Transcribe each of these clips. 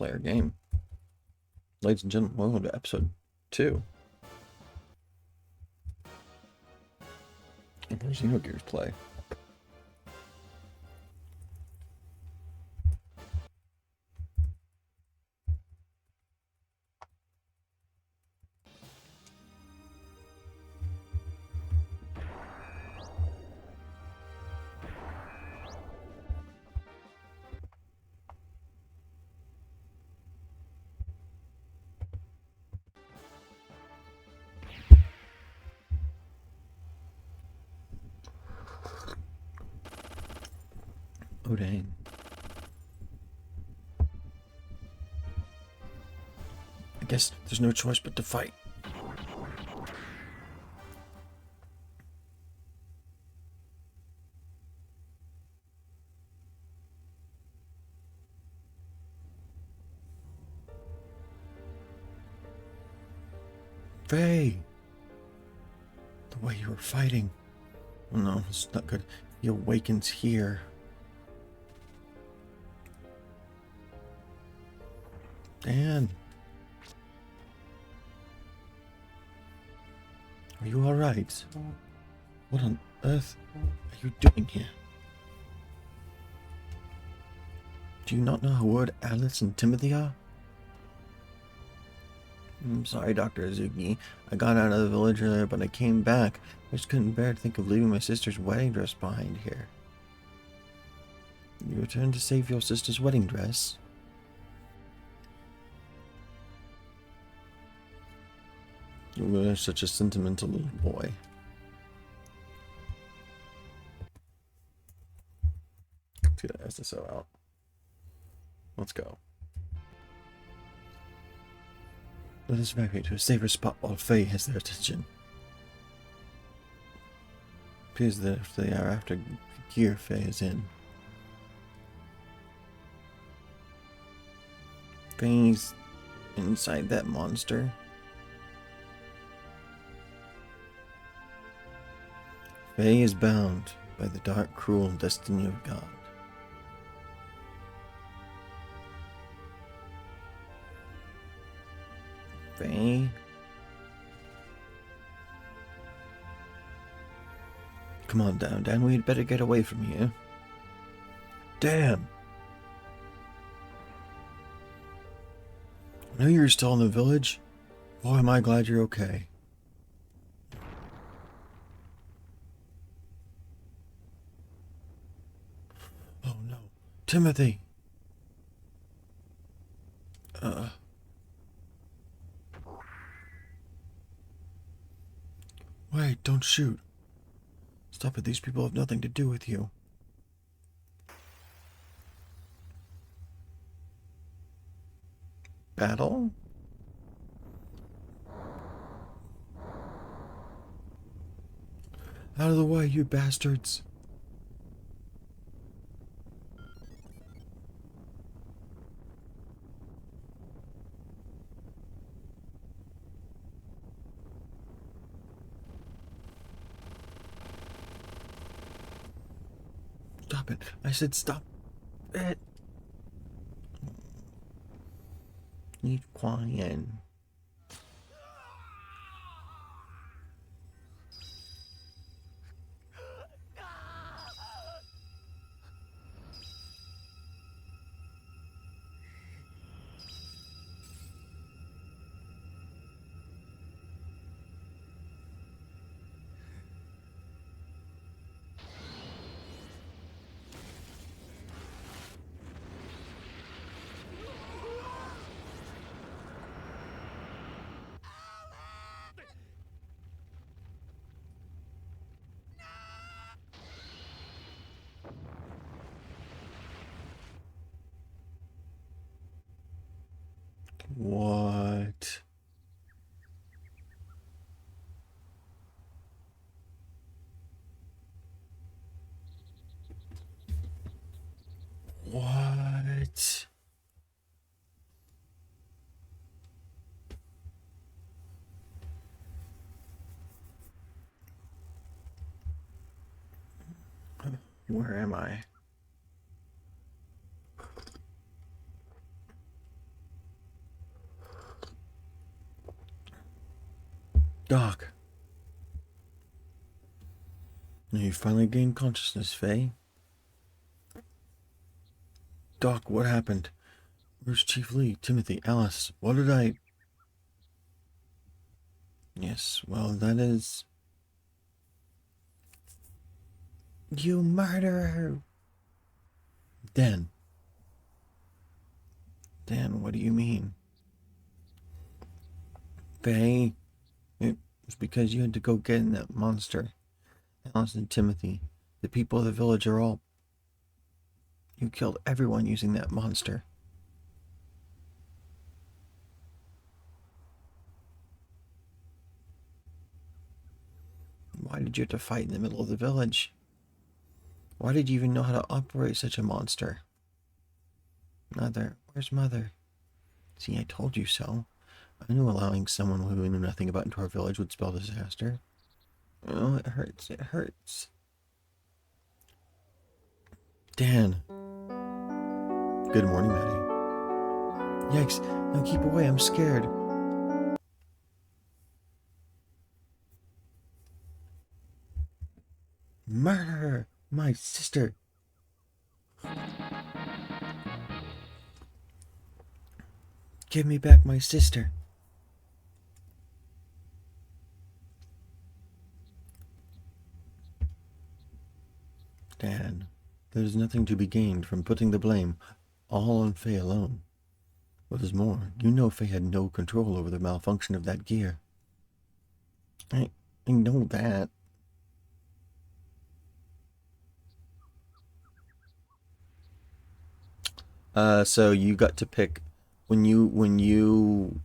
Player game. Ladies and gentlemen, welcome to episode 2 of our Xenogears play. Oh dang. I guess there's no choice but to fight. Faye! The way you were fighting. Oh no, it's not good. He awakens here. Dan! Are you alright? What on earth are you doing here? Do you not know how word Alice and Timothy are? I'm sorry, Dr. Azuki. I got out of the village earlier, but I came back. I just couldn't bear to think of leaving my sister's wedding dress behind here. You returned to save your sister's wedding dress? You were such a sentimental little boy. Let's get an SSO out. Let's go. Let us evacuate to a safer spot while Faye has their attention. Appears that if they are after gear Faye is in. Faye's inside that monster. Faye is bound by the dark, cruel destiny of God. Faye? Come on down, Dan. We'd better get away from here. Dan! I know you're still in the village. Boy, am I glad you're okay. Oh no. Timothy! Wait, don't shoot. Stop it, these people have nothing to do with you. Battle? Out of the way, you bastards! Stop it. I said stop it. Keep quiet. What? What? Where am I? Doc. You finally gained consciousness, Faye. Doc, what happened? Where's Chief Lee, Timothy, Alice? What did I... Yes, well, that is... You murderer! Dan. Dan, what do you mean? Faye, it was because you had to go get in that monster. Alice and Timothy, the people of the village are all... You killed everyone using that monster. Why did you have to fight in the middle of the village? Why did you even know how to operate such a monster? Mother, where's Mother? See, I told you so. I knew allowing someone who we knew nothing about into our village would spell disaster. Oh, it hurts. It hurts. Dan. Good morning, Maddie. Yikes. Now keep away. I'm scared. Murderer! My sister! Give me back my sister! Dan, there's nothing to be gained from putting the blame all on Faye alone. What is more, you know Faye had no control over the malfunction of that gear. I know that. So you got to pick when you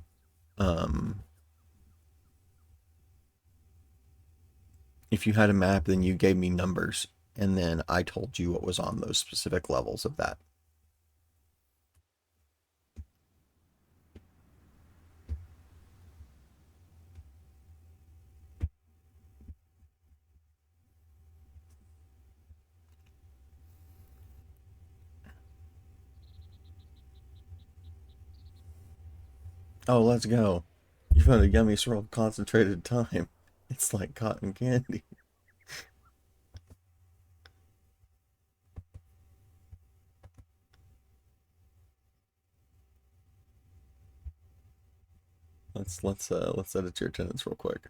if you had a map, then you gave me numbers, and then I told you what was on those specific levels of that. Oh, let's go. You found a yummy swirl of concentrated time. It's like cotton candy. Let's edit your attendance real quick.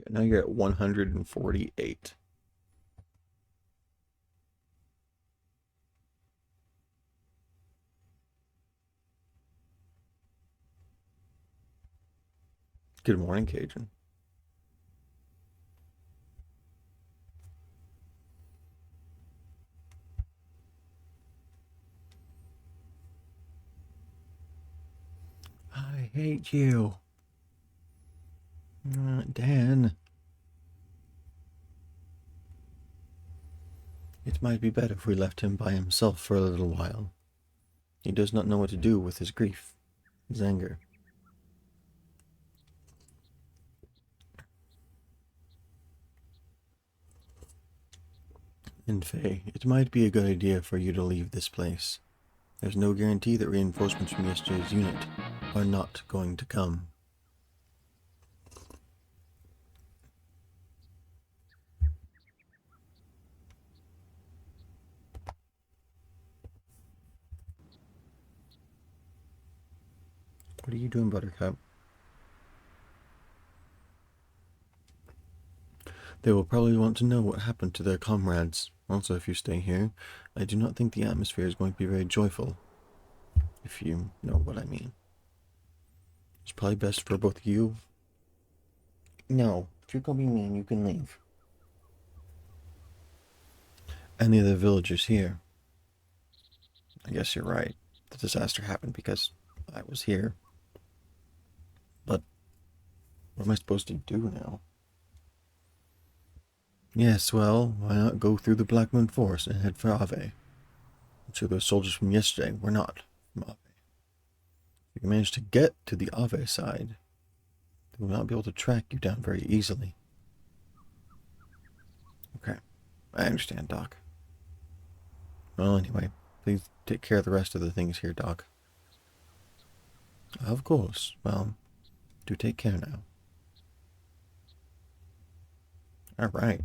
Now you're at 148. Good morning, Cajun. I hate you. Dan. It might be better if we left him by himself for a little while. He does not know what to do with his grief, his anger. And Faye, it might be a good idea for you to leave this place. There's no guarantee that reinforcements from yesterday's unit are not going to come. What are you doing, Buttercup? They will probably want to know what happened to their comrades. Also, if you stay here, I do not think the atmosphere is going to be very joyful. If you know what I mean. It's probably best for both of you. No, if you're gonna be mean, you can leave. Any of the villagers here. I guess you're right. The disaster happened because I was here. But what am I supposed to do now? Yes, well, why not go through the Black Moon Forest and head for Ave? I'm sure those soldiers from yesterday were not from Ave. If you manage to get to the Ave side, they will not be able to track you down very easily. Okay, I understand, Doc. Well, anyway, please take care of the rest of the things here, Doc. Of course. Well, do take care now. All right.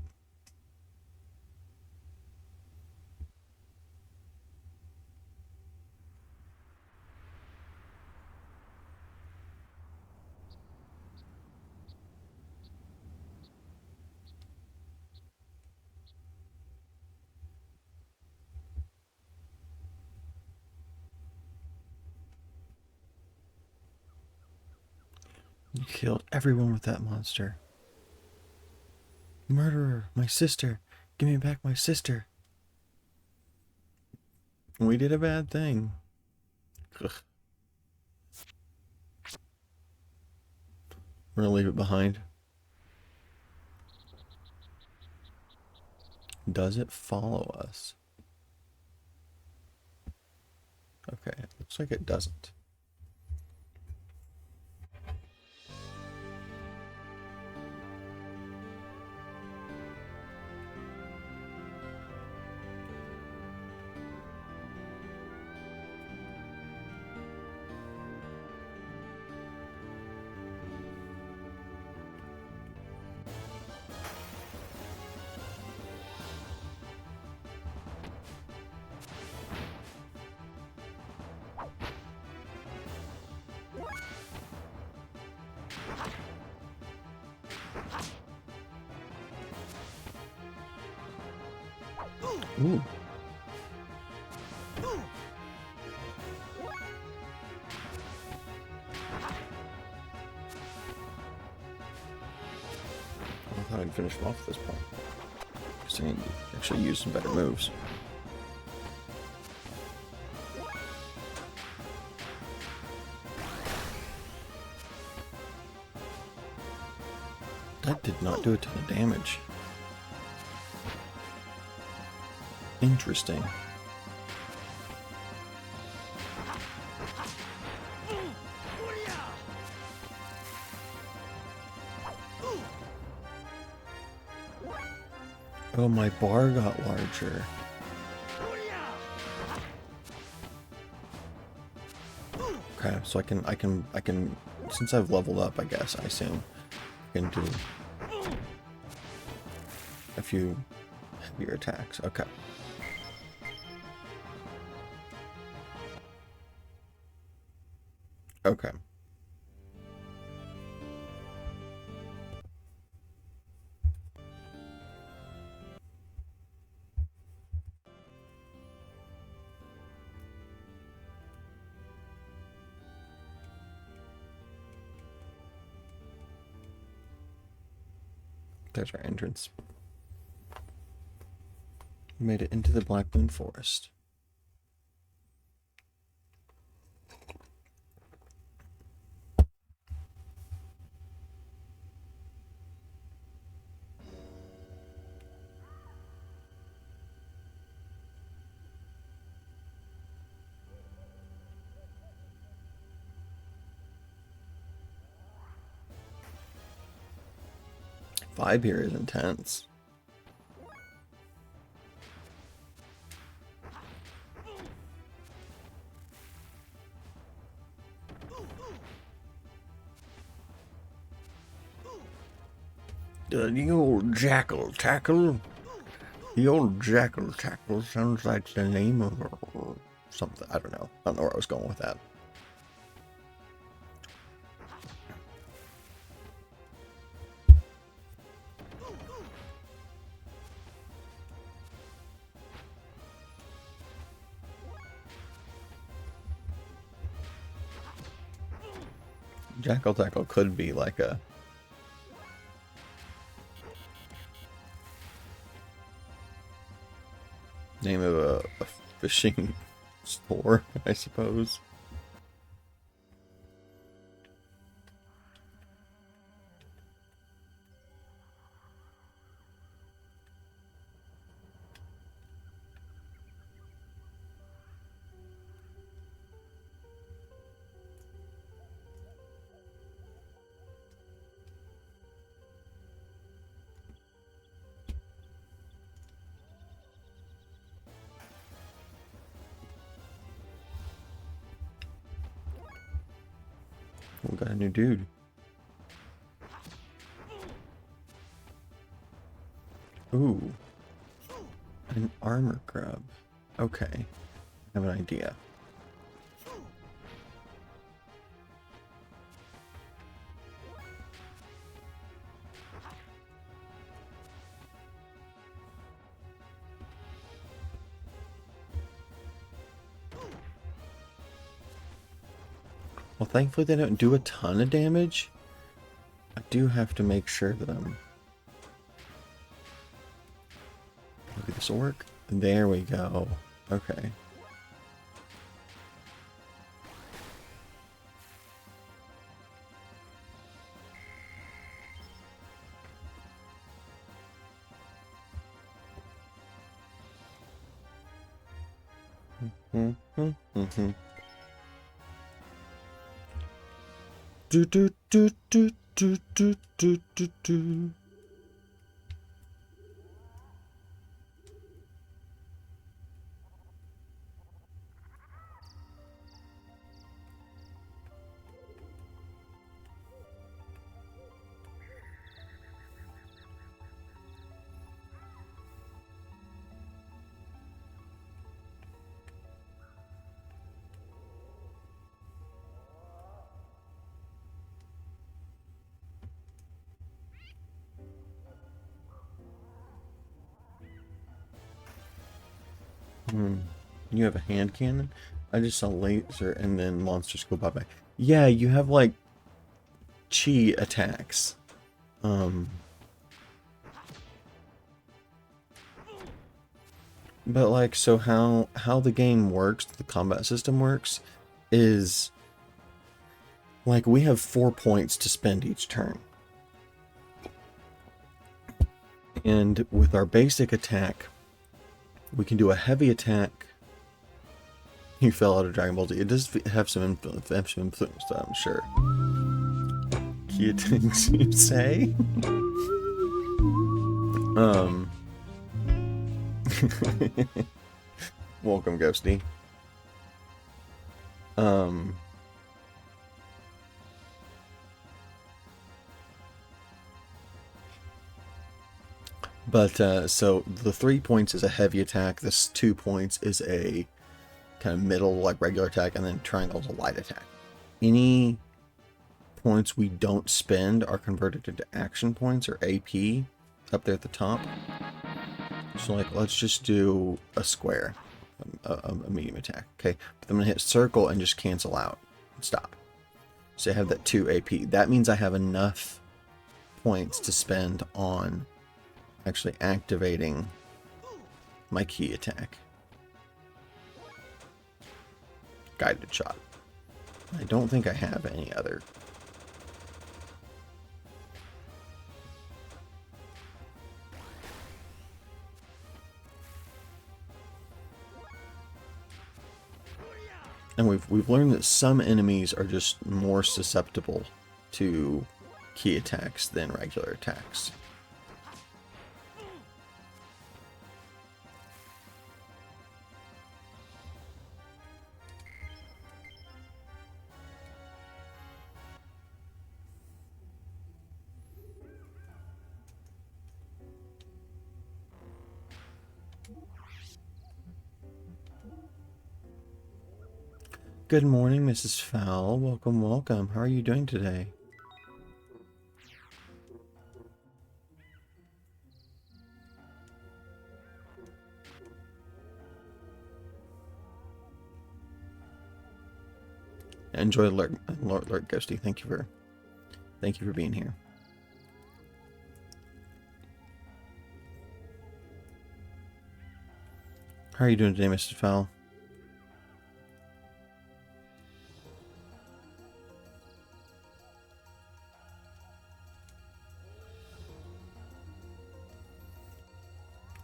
You killed everyone with that monster. Murderer, my sister. Give me back my sister. We did a bad thing. Ugh. We're gonna leave it behind. Does it follow us? Okay, looks like it doesn't. Ooh. I thought I'd finish him off at this point. Because I need to actually use some better moves. That did not do a ton of damage. Interesting. Oh, my bar got larger. Okay, so I can since I've leveled up, I guess, I assume I can do a few heavier attacks. Okay. Okay. There's our entrance. We made it into the Black Moon Forest. Vibe here is intense. The old jackal tackle. The old jackal tackle sounds like the name of something. I don't know. I don't know where I was going with that. Jackal Tackle could be like a name of a fishing store, I suppose. We got a new dude. Ooh. An armor grub. Okay. I have an idea. Well, thankfully they don't do a ton of damage. I do have to make sure that I'm... Maybe this will work? There we go. Okay. Do do do do do do do do do. You have a hand cannon? I just saw laser and then monsters go bye-bye. Yeah, you have like chi attacks. But like, so how the game works, the combat system works, is like we have 4 points to spend each turn. And with our basic attack, we can do a heavy attack. You fell out of Dragon Ball Z. It does have some influence, I'm sure. Things you say? Welcome, Ghosty. But so the 3 points is a heavy attack. This 2 points is a kind of middle, like regular attack, and then triangle is a light attack. Any points we don't spend are converted into action points, or AP, up there at the top. So like, let's just do a square, a medium attack, okay? But I'm gonna hit circle and just cancel out and stop. So I have that 2 AP. That means I have enough points to spend on actually activating my key attack. Guided shot. I don't think I have any other. And we've learned that some enemies are just more susceptible to key attacks than regular attacks. Good morning, Mrs. Fowl. Welcome, welcome. How are you doing today? Enjoy Lurk Ghosty. Thank you for being here. How are you doing today, Mr. Fowl?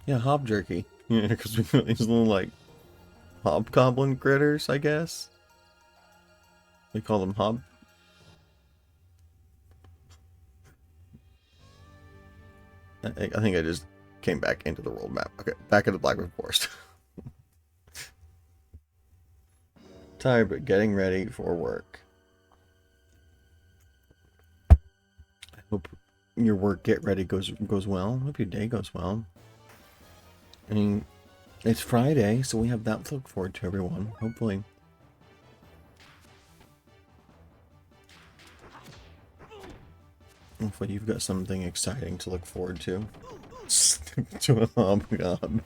Yeah, hob jerky. Yeah, because we got these little, like, hobgoblin critters, I guess. We call them hob. I think I just came back into the world map. Okay, back into Blackwood Forest. Tired, but getting ready for work. I hope your work get ready goes well. I hope your day goes well. I mean, it's Friday, so we have that to look forward to, everyone. Hopefully. Hopefully you've got something exciting to look forward to. To a hobgoblin.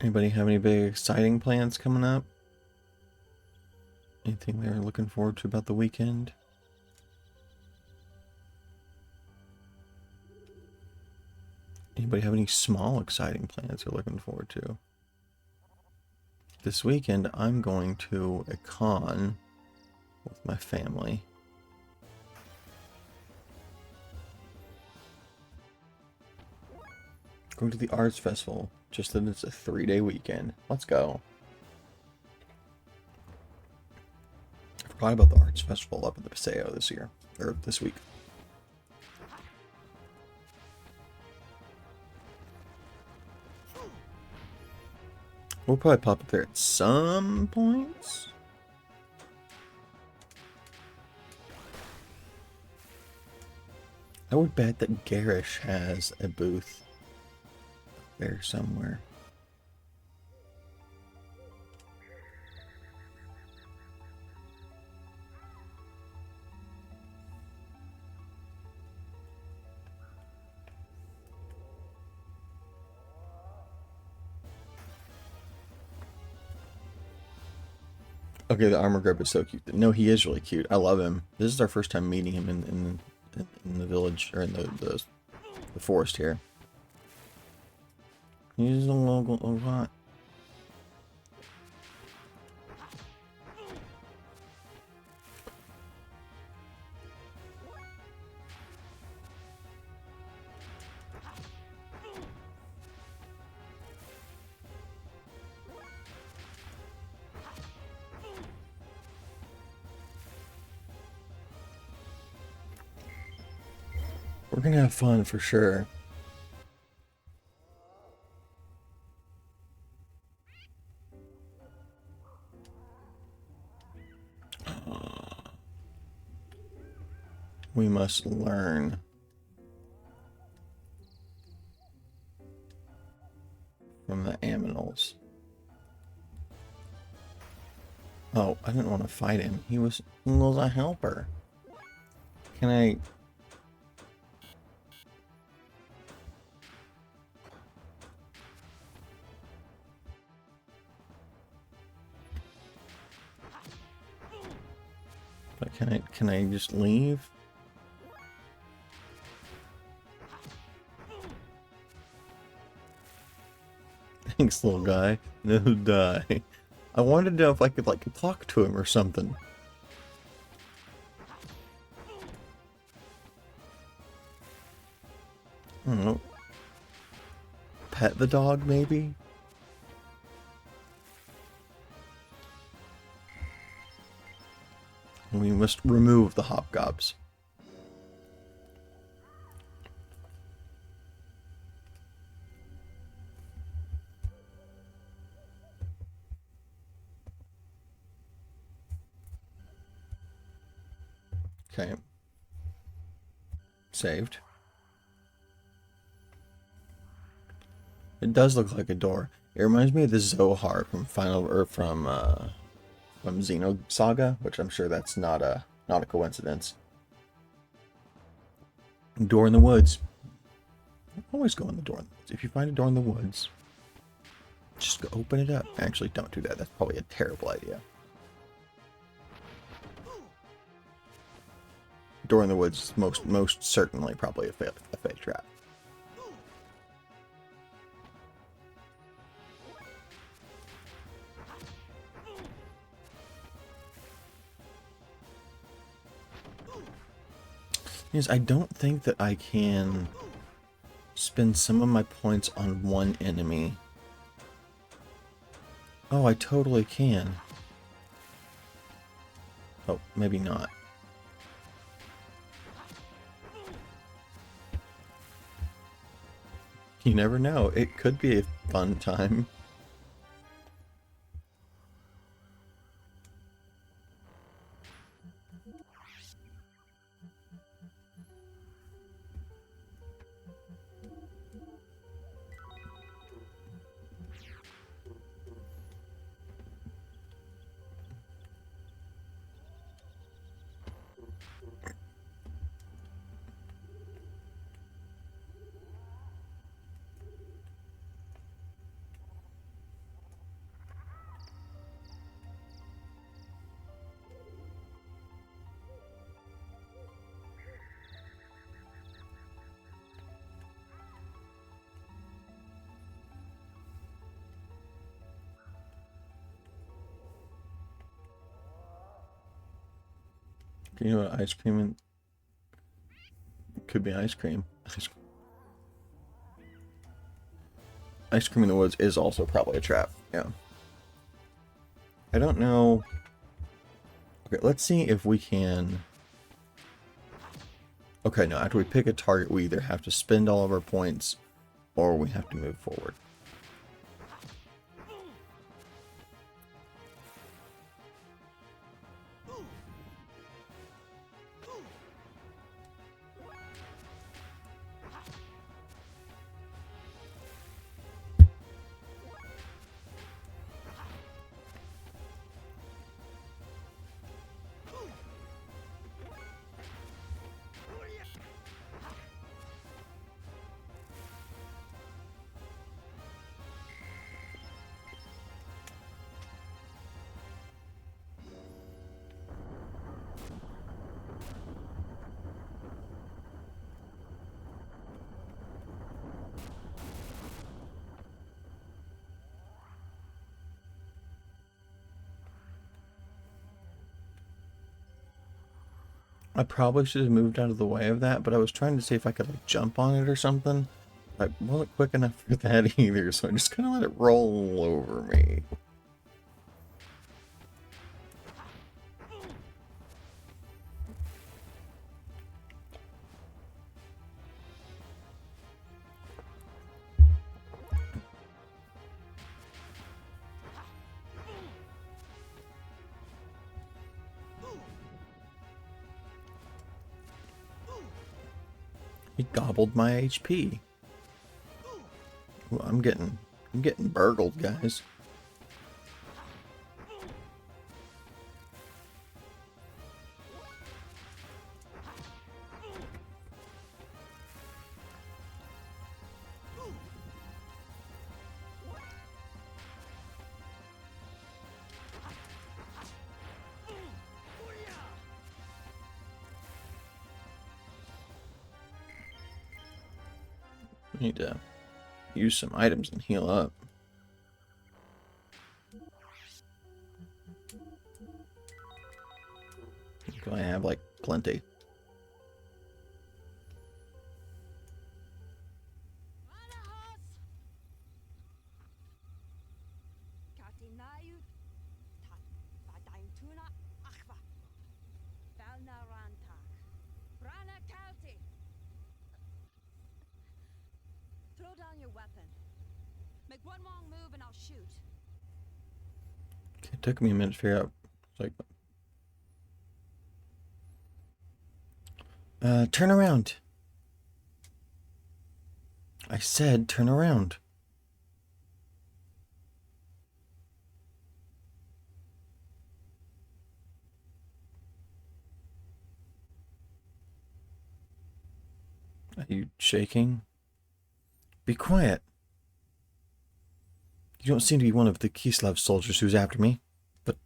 Anybody have any big exciting plans coming up? Anything they're looking forward to about the weekend? Anybody have any small exciting plans they're looking forward to? This weekend I'm going to a con with my family. Going to the arts festival. Just that it's a 3-day weekend. Let's go. I forgot about the arts festival up at the Paseo this year. Or this week. We'll probably pop up there at some points. I would bet that Garish has a booth there somewhere. Okay, the armor grip is so cute. No, he is really cute. I love him. This is our first time meeting him in the village, or in the forest here. He's a lot. We're gonna have fun for sure. We must learn from the aminals. Oh, I didn't want to fight him. He was a helper. Can I... But can I just leave? Thanks, little guy. No, die. I wanted to know if I could, like, talk to him or something. I don't know. pet the dog, maybe? We must remove the hobgobs. Okay. Saved. It does look like a door. It reminds me of the Zohar from from Xenosaga, which I'm sure that's not a coincidence. Door in the woods. Always go in the door in the woods. If you find a door in the woods, just go open it up. Actually, don't do that. That's probably a terrible idea. Door in the woods is most certainly probably a fake trap. Yes, I don't think that I can spend some of my points on one enemy. Oh, I totally can. Oh, maybe not. You never know. It could be a fun time. You know what? Ice cream and could be ice cream. Ice cream in the woods is also probably a trap. Yeah. I don't know. Okay, let's see if we can. Okay, no. After we pick a target, we either have to spend all of our points, or we have to move forward. I probably should have moved out of the way of that, but I was trying to see if I could like jump on it or something. I wasn't quick enough for that either, so I just kind of let it roll over me. He gobbled my HP. Ooh, I'm getting burgled, guys. I need to use some items and heal up. Do I have like plenty? Tuna Akva. Valnaranta. Brana Kalti. Throw down your weapon. Make one wrong move and I'll shoot. It took me a minute to figure out. It's like, turn around. I said turn around. Are you shaking? Be quiet. You don't seem to be one of the Kislev soldiers who's after me, but...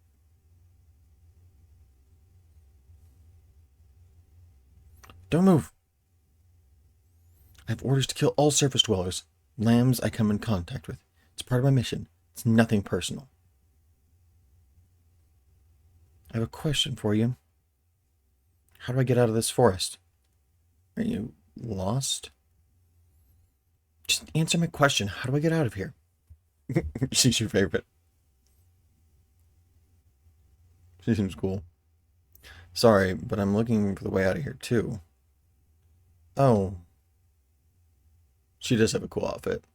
Don't move. I have orders to kill all surface dwellers, lambs I come in contact with. It's part of my mission. It's nothing personal. I have a question for you. How do I get out of this forest? Are you lost? Just answer my question. How do I get out of here? She's your favorite. She seems cool. Sorry, but I'm looking for the way out of here, too. Oh. She does have a cool outfit.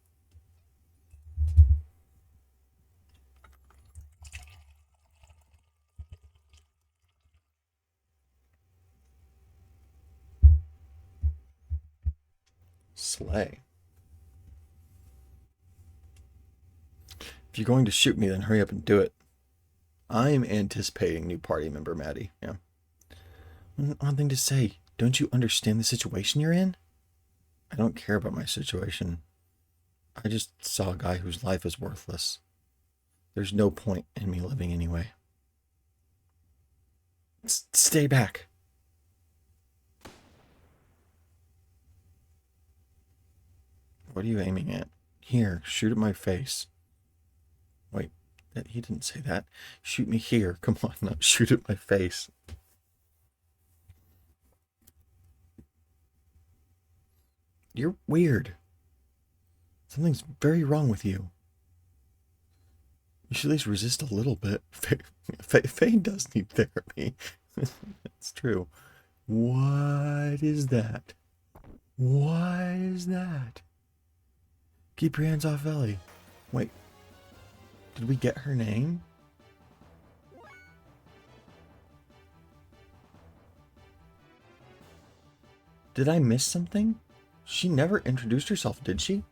Slay. If you're going to shoot me, then hurry up and do it. I'm anticipating new party member Maddie. Yeah. What an odd thing to say. Don't you understand the situation you're in? I don't care about my situation. I just saw a guy whose life is worthless. There's no point in me living anyway. Stay back. What are you aiming at? Here, shoot at my face. Wait, he didn't say that. Shoot me here. Come on, not shoot at my face. You're weird. Something's very wrong with you. You should at least resist a little bit. Faye does need therapy. That's true. What is that? What is that? Keep your hands off Ellie. Wait. Did we get her name? Did I miss something? She never introduced herself, did she?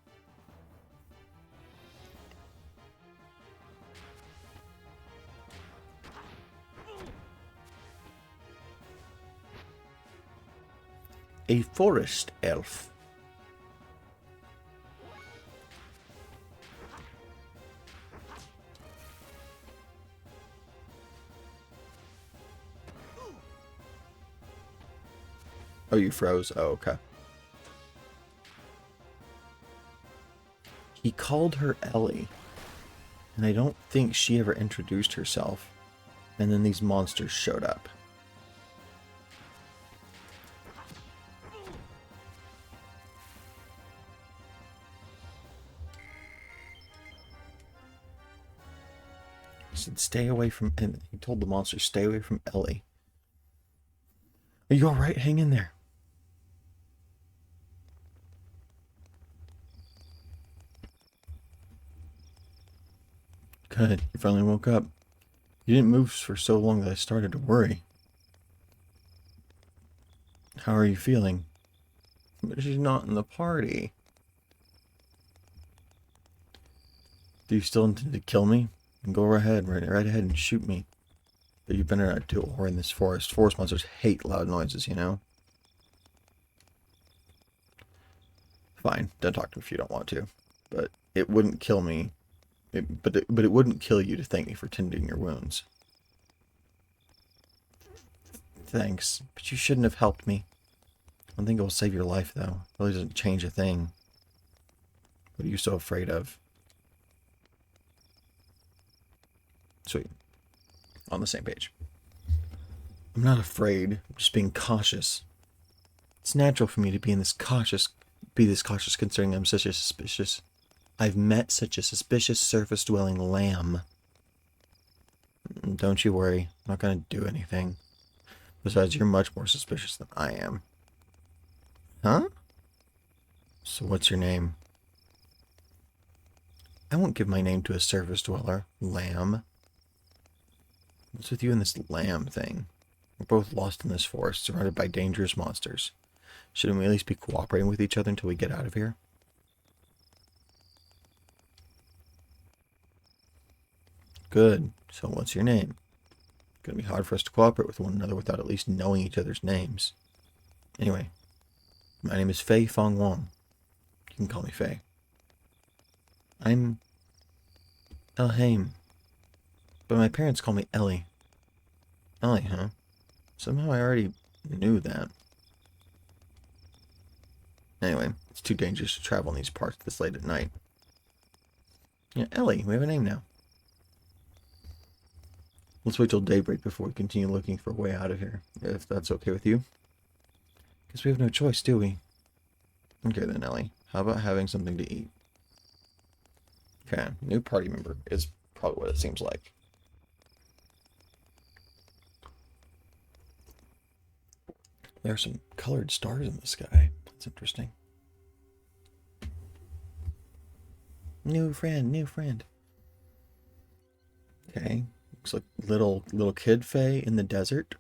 A forest elf. Oh, you froze? Oh, okay. He called her Ellie, and I don't think she ever introduced herself. And then these monsters showed up. He said, stay away from, and he told the monsters, stay away from Ellie. Are you alright? Hang in there. Good, you finally woke up. You didn't move for so long that I started to worry. How are you feeling? But she's not in the party. Do you still intend to kill me? And go right ahead and shoot me. But you've been out to or in this forest. Forest monsters hate loud noises, you know? Fine, don't talk to me if you don't want to. But it wouldn't kill me. But it wouldn't kill you to thank me for tending your wounds. Thanks, but you shouldn't have helped me. I don't think it will save your life, though. It really doesn't change a thing. What are you so afraid of? Sweet. On the same page. I'm not afraid. I'm just being cautious. It's natural for me to be this cautious considering I'm such a suspicious... I've met such a suspicious surface-dwelling lamb. Don't you worry. I'm not going to do anything. Besides, you're much more suspicious than I am. Huh? So what's your name? I won't give my name to a surface dweller, lamb. What's with you and this lamb thing? We're both lost in this forest, surrounded by dangerous monsters. Shouldn't we at least be cooperating with each other until we get out of here? Good. So what's your name? Gonna be hard for us to cooperate with one another without at least knowing each other's names. Anyway, my name is Fei Fong Wong. You can call me Fei. I'm Elhaim, but my parents call me Ellie. Ellie, huh? Somehow I already knew that. Anyway, it's too dangerous to travel in these parts this late at night. Yeah, Ellie, we have a name now. Let's wait till daybreak before we continue looking for a way out of here, if that's okay with you. Guess we have no choice, do we? Okay then, Ellie. How about having something to eat? Okay, new party member is probably what it seems like. There are some colored stars in the sky. That's interesting. New friend, new friend. Okay, looks like little kid Faye in the desert.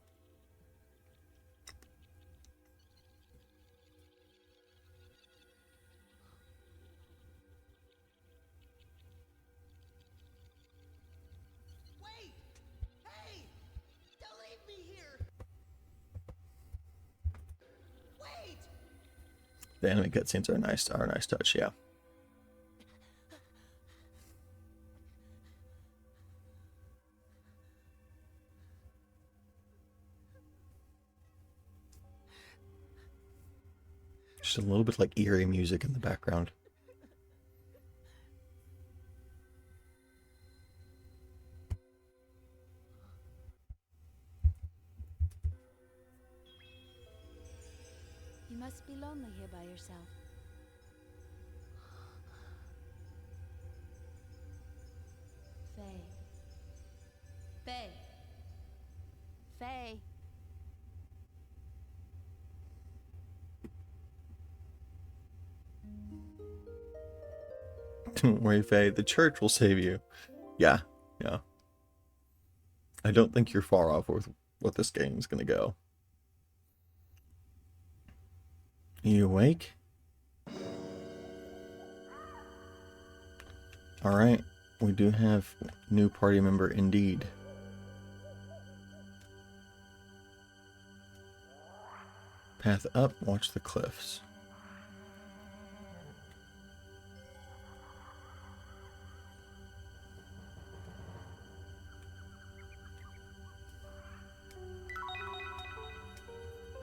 Wait! Hey! Don't leave me here! Wait! The anime cutscenes are a nice touch, yeah. Just a little bit like eerie music in the background. You must be lonely here by yourself. Faye. Faye. Faye. Don't worry, Faye. The church will save you. Yeah. I don't think you're far off with what this game is going to go. Are you awake? Alright. We do have new party member indeed. Path up, watch the cliffs.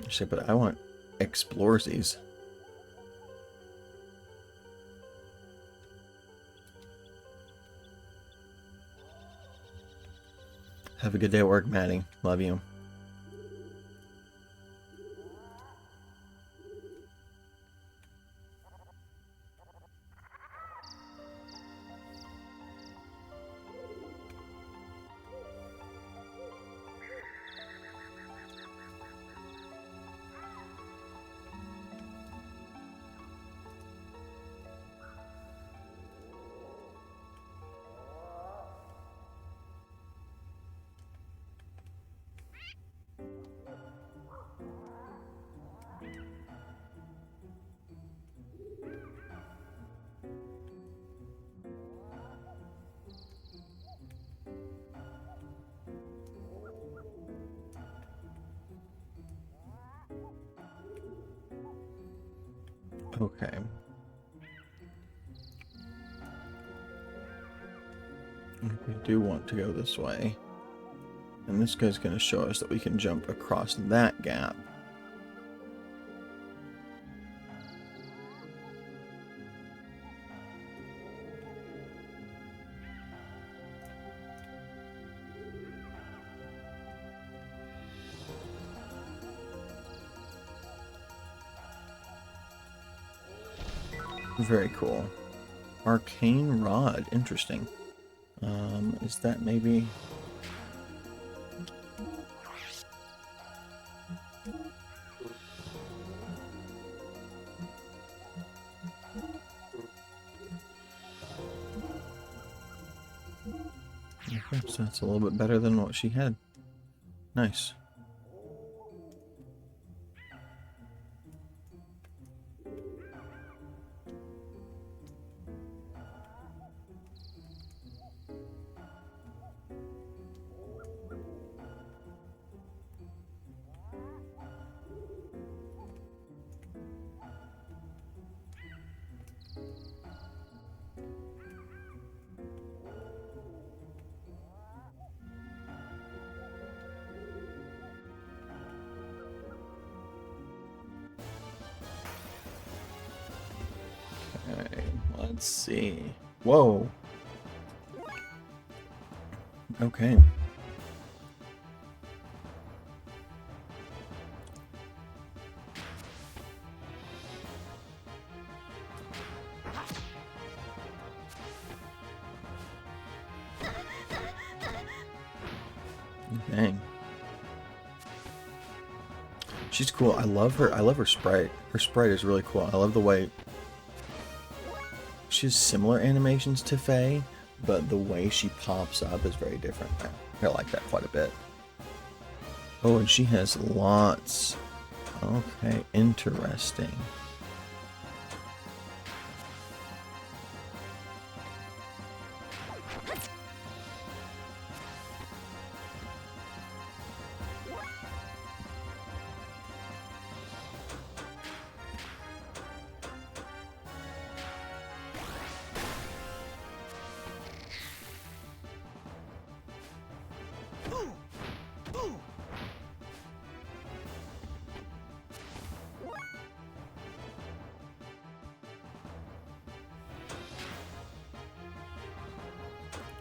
Shit, but I want exploresies. Have a good day at work, Maddie. Love you. Okay. We do want to go this way. And this guy's going to show us that we can jump across that gap. Very cool. Arcane Rod. Interesting. Is that maybe... Okay, so that's a little bit better than what she had. Nice. Okay, let's see. Whoa. Okay. Dang. She's cool. I love her. I love her sprite. Her sprite is really cool. I love the way she has similar animations to Faye, but the way she pops up is very different. I like that quite a bit. Oh, and she has lots. Okay, interesting.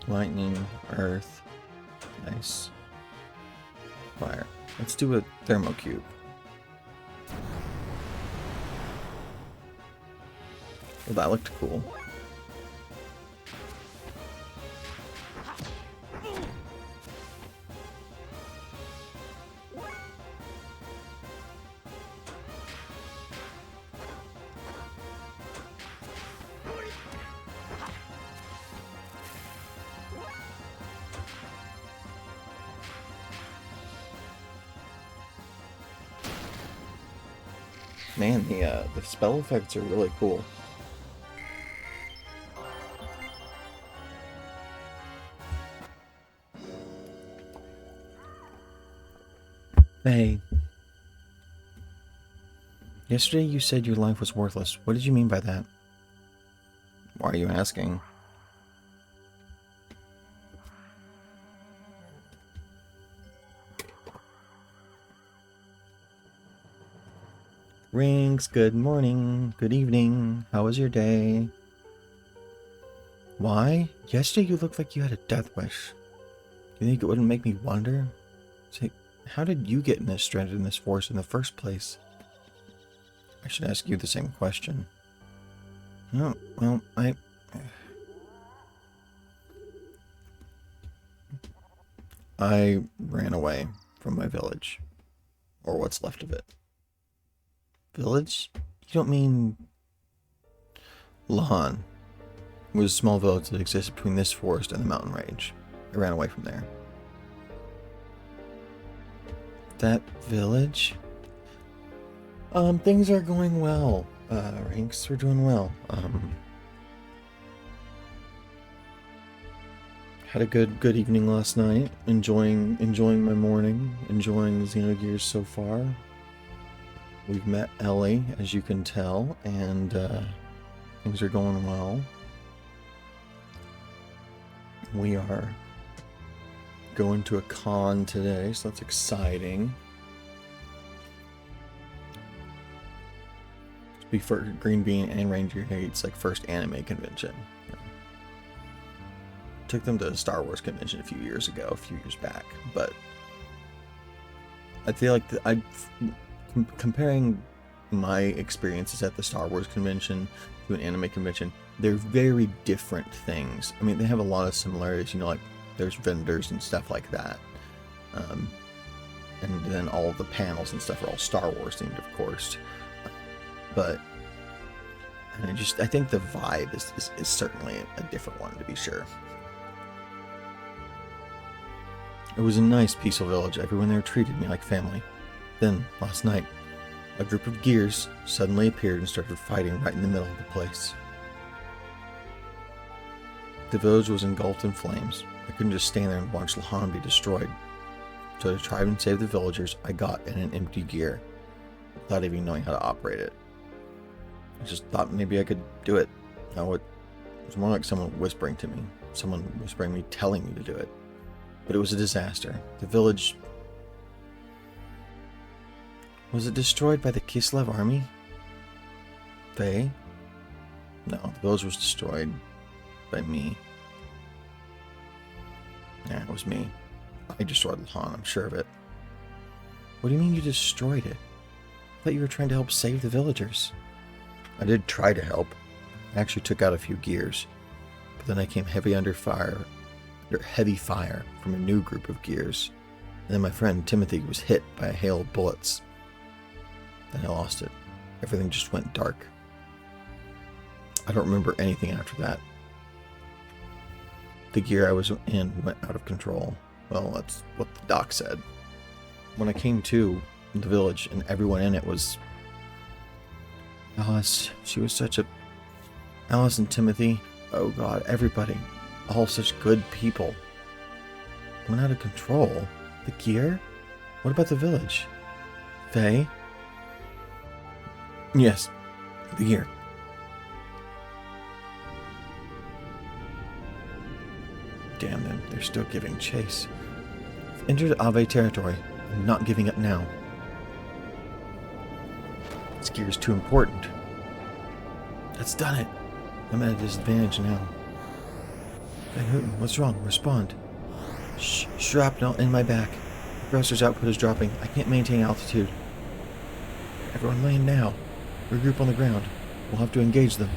Lightning, earth, nice. Fire. Let's do a thermocube. Well, that looked cool. Man, the spell effects are really cool. Hey. Yesterday you said your life was worthless. What did you mean by that? Why are you asking? Rings, good morning, good evening, how was your day? Why? Yesterday you looked like you had a death wish. You think it wouldn't make me wonder? Say, how did you get stranded in this forest in the first place? I should ask you the same question. Oh, well, I ran away from my village. Or what's left of it. Village? You don't mean... Lahan was a small village that existed between this forest and the mountain range. I ran away from there. That village? Things are going well. Ranks are doing well. Had a good evening last night. Enjoying my morning. Enjoying Xenogears so far. We've met Ellie, as you can tell, and things are going well. We are going to a con today, so that's exciting. To be for Green Bean and Ranger Hate's like first anime convention. Took them to a Star Wars convention a few years back, but I feel like comparing my experiences at the Star Wars convention to an anime convention, they're very different things. I mean, they have a lot of similarities, you know, like there's vendors and stuff like that. And then all of the panels and stuff are all Star Wars themed, of course. But I think the vibe is certainly a different one, to be sure. It was a nice, peaceful village. Everyone there treated me like family. Then, last night, a group of gears suddenly appeared and started fighting right in the middle of the place. The village was engulfed in flames. I couldn't just stand there and watch Lahan be destroyed. So to try and save the villagers, I got in an empty gear, without even knowing how to operate it. I just thought maybe I could do it. No, it was more like someone whispering to me. Someone whispering me, telling me to do it. But it was a disaster. The village... Was it destroyed by the Kislev army? They? No, the village was destroyed by me. Yeah, it was me. I destroyed Lahan, I'm sure of it. What do you mean you destroyed it? I thought you were trying to help save the villagers. I did try to help. I actually took out a few gears. But then I came under heavy fire from a new group of gears. And then my friend Timothy was hit by a hail of bullets. Then I lost it. Everything just went dark. I don't remember anything after that. The gear I was in went out of control. Well, that's what the doc said. When I came to the village and everyone in it was... Alice, she was such a... Alice and Timothy, oh god, everybody. All such good people. Went out of control. The gear? What about the village? Faye? Yes, the gear. Damn them, they're still giving chase. I've entered Ave territory. I'm not giving up now. This gear is too important. That's done it. I'm at a disadvantage now. Van Houten, what's wrong? Respond. Shrapnel in my back. The thruster's output is dropping. I can't maintain altitude. Everyone land now. Regroup on the ground. We'll have to engage them.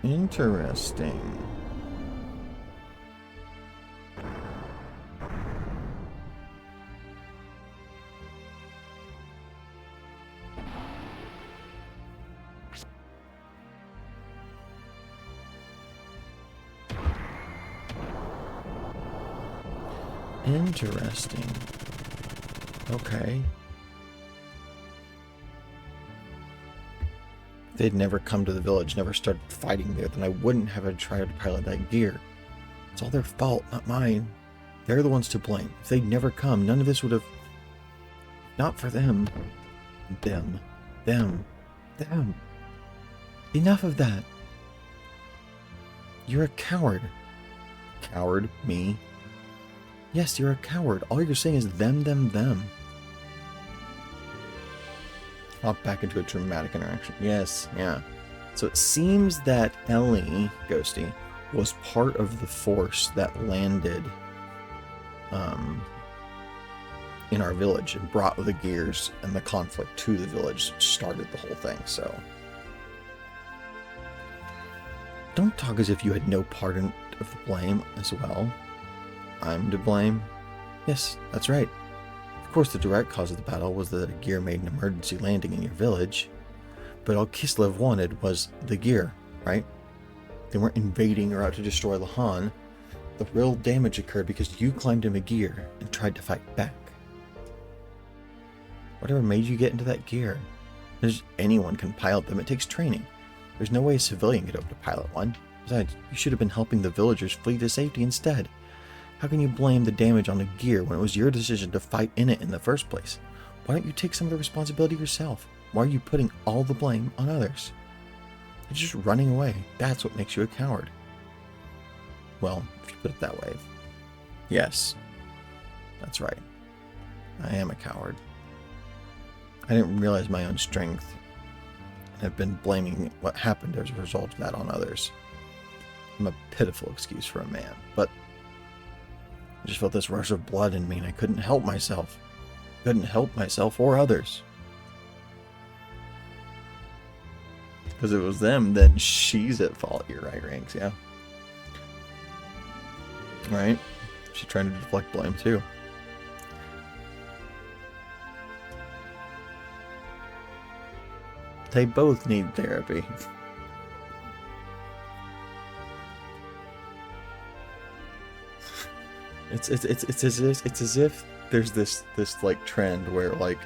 Interesting. Interesting. Okay. If they'd never come to the village, never started fighting there, then I wouldn't have tried to pilot that gear. It's all their fault, not mine. They're the ones to blame. If they'd never come, none of this would have... Not for them. Them. Enough of that. You're a coward. Coward? Me? Yes, you're a coward. All you're saying is them. Hop back into a dramatic interaction. Yes, yeah. So it seems that Ellie, Ghosty, was part of the force that landed in our village and brought the gears and the conflict to the village, started the whole thing, so... Don't talk as if you had no part of the blame as well. I'm to blame? Yes, that's right. Of course, the direct cause of the battle was that a gear made an emergency landing in your village. But all Kislev wanted was the gear, right? They weren't invading or out to destroy Lahan. The real damage occurred because you climbed in a gear and tried to fight back. Whatever made you get into that gear? Anyone can pilot them, it takes training. There's no way a civilian could hope to pilot one. Besides, you should have been helping the villagers flee to safety instead. How can you blame the damage on the gear when it was your decision to fight in it in the first place? Why don't you take some of the responsibility yourself? Why are you putting all the blame on others? You're just running away. That's what makes you a coward. Well, if you put it that way. Yes. That's right. I am a coward. I didn't realize my own strength. And have been blaming what happened as a result of that on others. I'm a pitiful excuse for a man, but I just felt this rush of blood in me and I couldn't help myself. Couldn't help myself or others. Because it was them, then she's at fault. You're right, Ranks, yeah. Right? She's trying to deflect blame too. They both need therapy. It's as if there's this like trend where like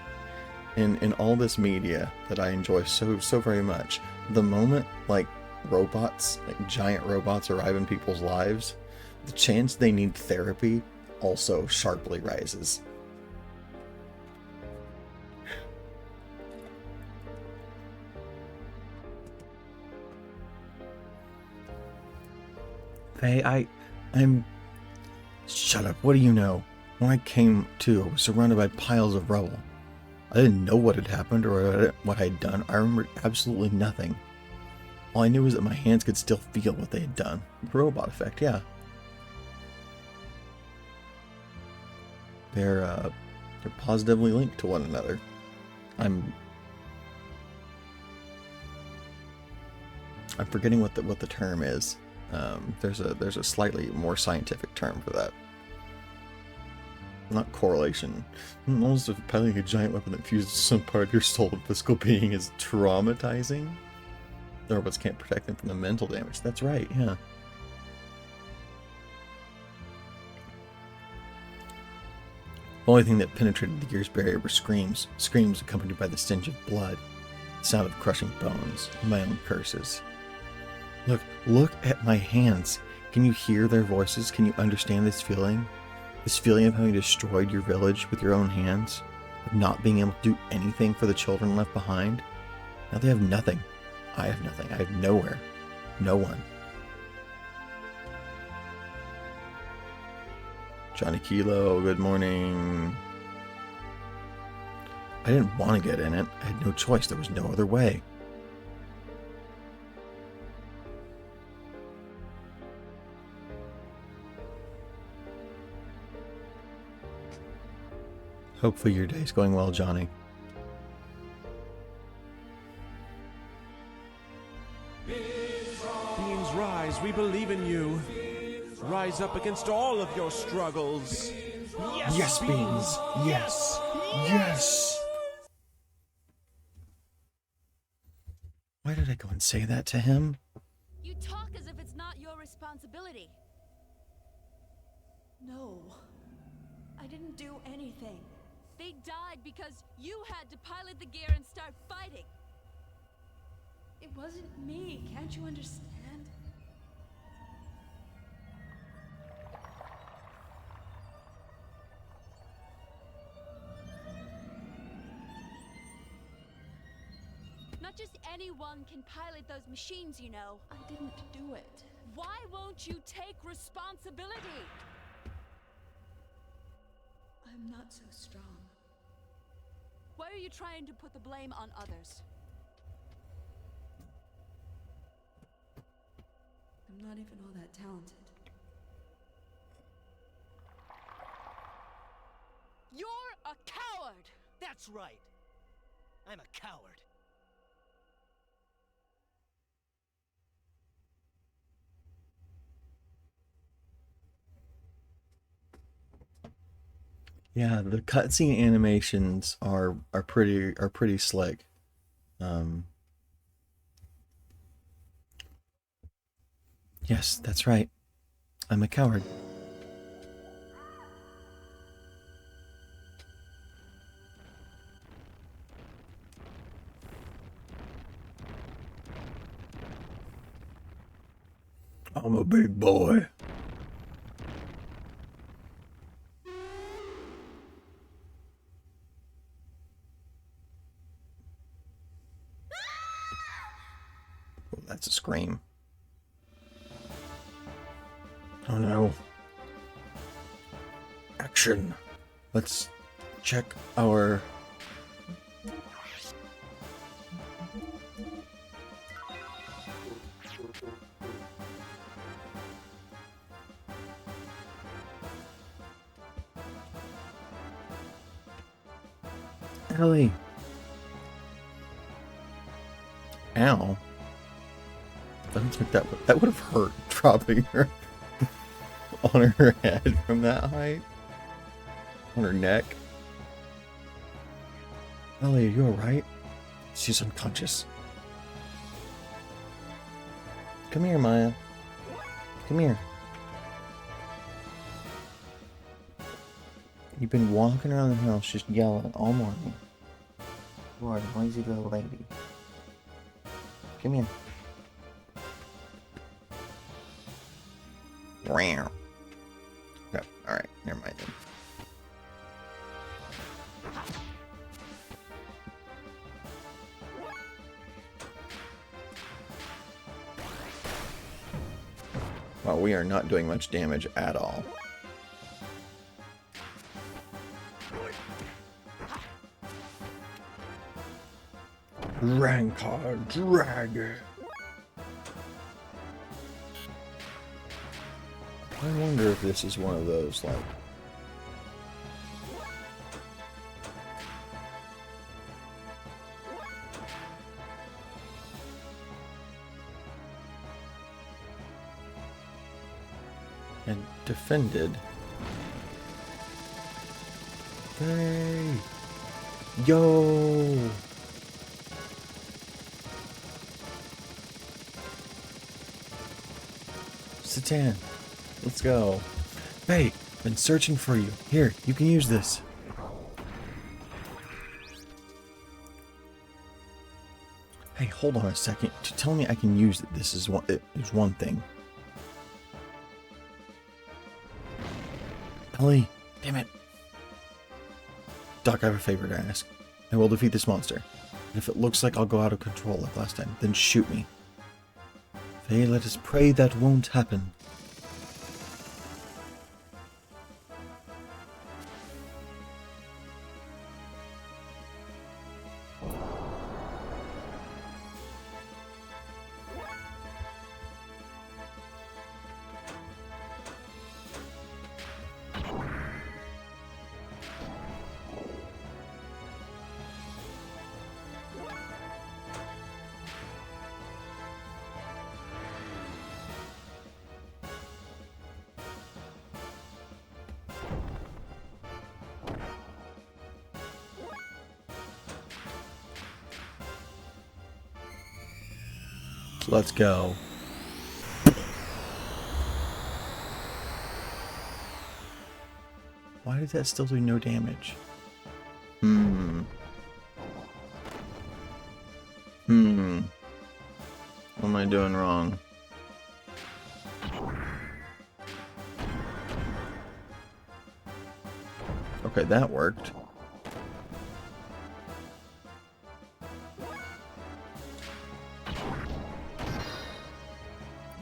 in all this media that I enjoy so very much, the moment like robots, like giant robots arrive in people's lives, the chance they need therapy also sharply rises. Hey, I'm shut up. What do you know? When I came to, I was surrounded by piles of rubble. I didn't know what had happened or what I'd done. I remembered absolutely nothing. All I knew was that my hands could still feel what they had done. The robot effect, yeah. They're positively linked to one another. I'm forgetting what the term is. There's a slightly more scientific term for that. Not correlation. Almost if piloting a giant weapon that fuses some part of your soul and physical being is traumatizing. The robots can't protect them from the mental damage. That's right, yeah. The only thing that penetrated the gear's barrier were screams. Screams accompanied by the stench of blood, the sound of crushing bones, and my own curses. Look at my hands. Can you hear their voices? Can you understand this feeling? This feeling of having destroyed your village with your own hands? Of not being able to do anything for the children left behind? Now they have nothing. I have nothing. I have nowhere. No one. Johnny Kilo, good morning. I didn't want to get in it. I had no choice. There was no other way. Hopefully your day's going well, Johnny. Beings rise, we believe in you. Rise up against all of your struggles. Yes, Beans. Yes. Yes. Why did I go and say that to him? You talk as if it's not your responsibility. No, I didn't do anything. They died because you had to pilot the gear and start fighting. It wasn't me, can't you understand? Not just anyone can pilot those machines, you know. I didn't do it. Why won't you take responsibility? I'm not so strong. Why are you trying to put the blame on others? I'm not even all that talented. You're a coward! That's right. I'm a coward. Yeah, the cutscene animations are pretty slick. Yes, that's right. I'm a coward. I'm a big boy. Oh, that's a scream. Oh no. Action. Let's check our... Ellie. Ow. I don't think that would have hurt dropping her on her head from that height. On her neck. Ellie, are you alright? She's unconscious. Come here, Maya. Come here. You've been walking around the house just yelling all morning. You are a noisy little lady. Come here. Wow. Okay, alright, never mind then. Well, we are not doing much damage at all. Rancor Dragon. I wonder if this is one of those, like... and defended. Hey! Yo! Satan, let's go. Hey, been searching for you. Here, you can use this. Hey, hold on a second. To tell me I can use it, this is one thing. Ellie, damn it. Doc, I have a favor to ask. I will defeat this monster. And if it looks like I'll go out of control like last time, then shoot me. Faye, let us pray that won't happen. Let's go. Why did that still do no damage? What am I doing wrong? Okay, that worked.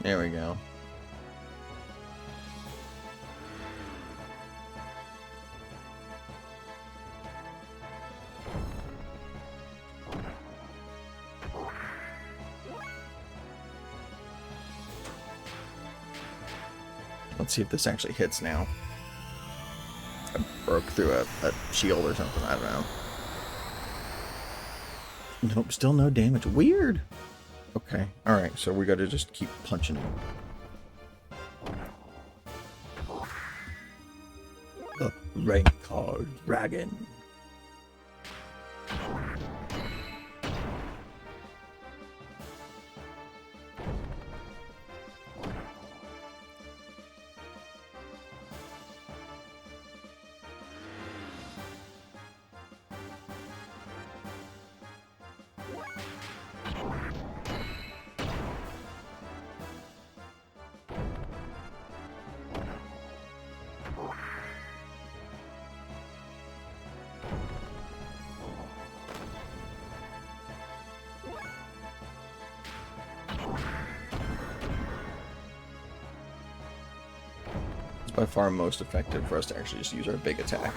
There we go. Let's see if this actually hits now. I broke through a shield or something, I don't know. Nope, still no damage. Weird! Okay, alright, so we gotta just keep punching him. The Rancor Dragon. By far most effective for us to actually just use our big attack.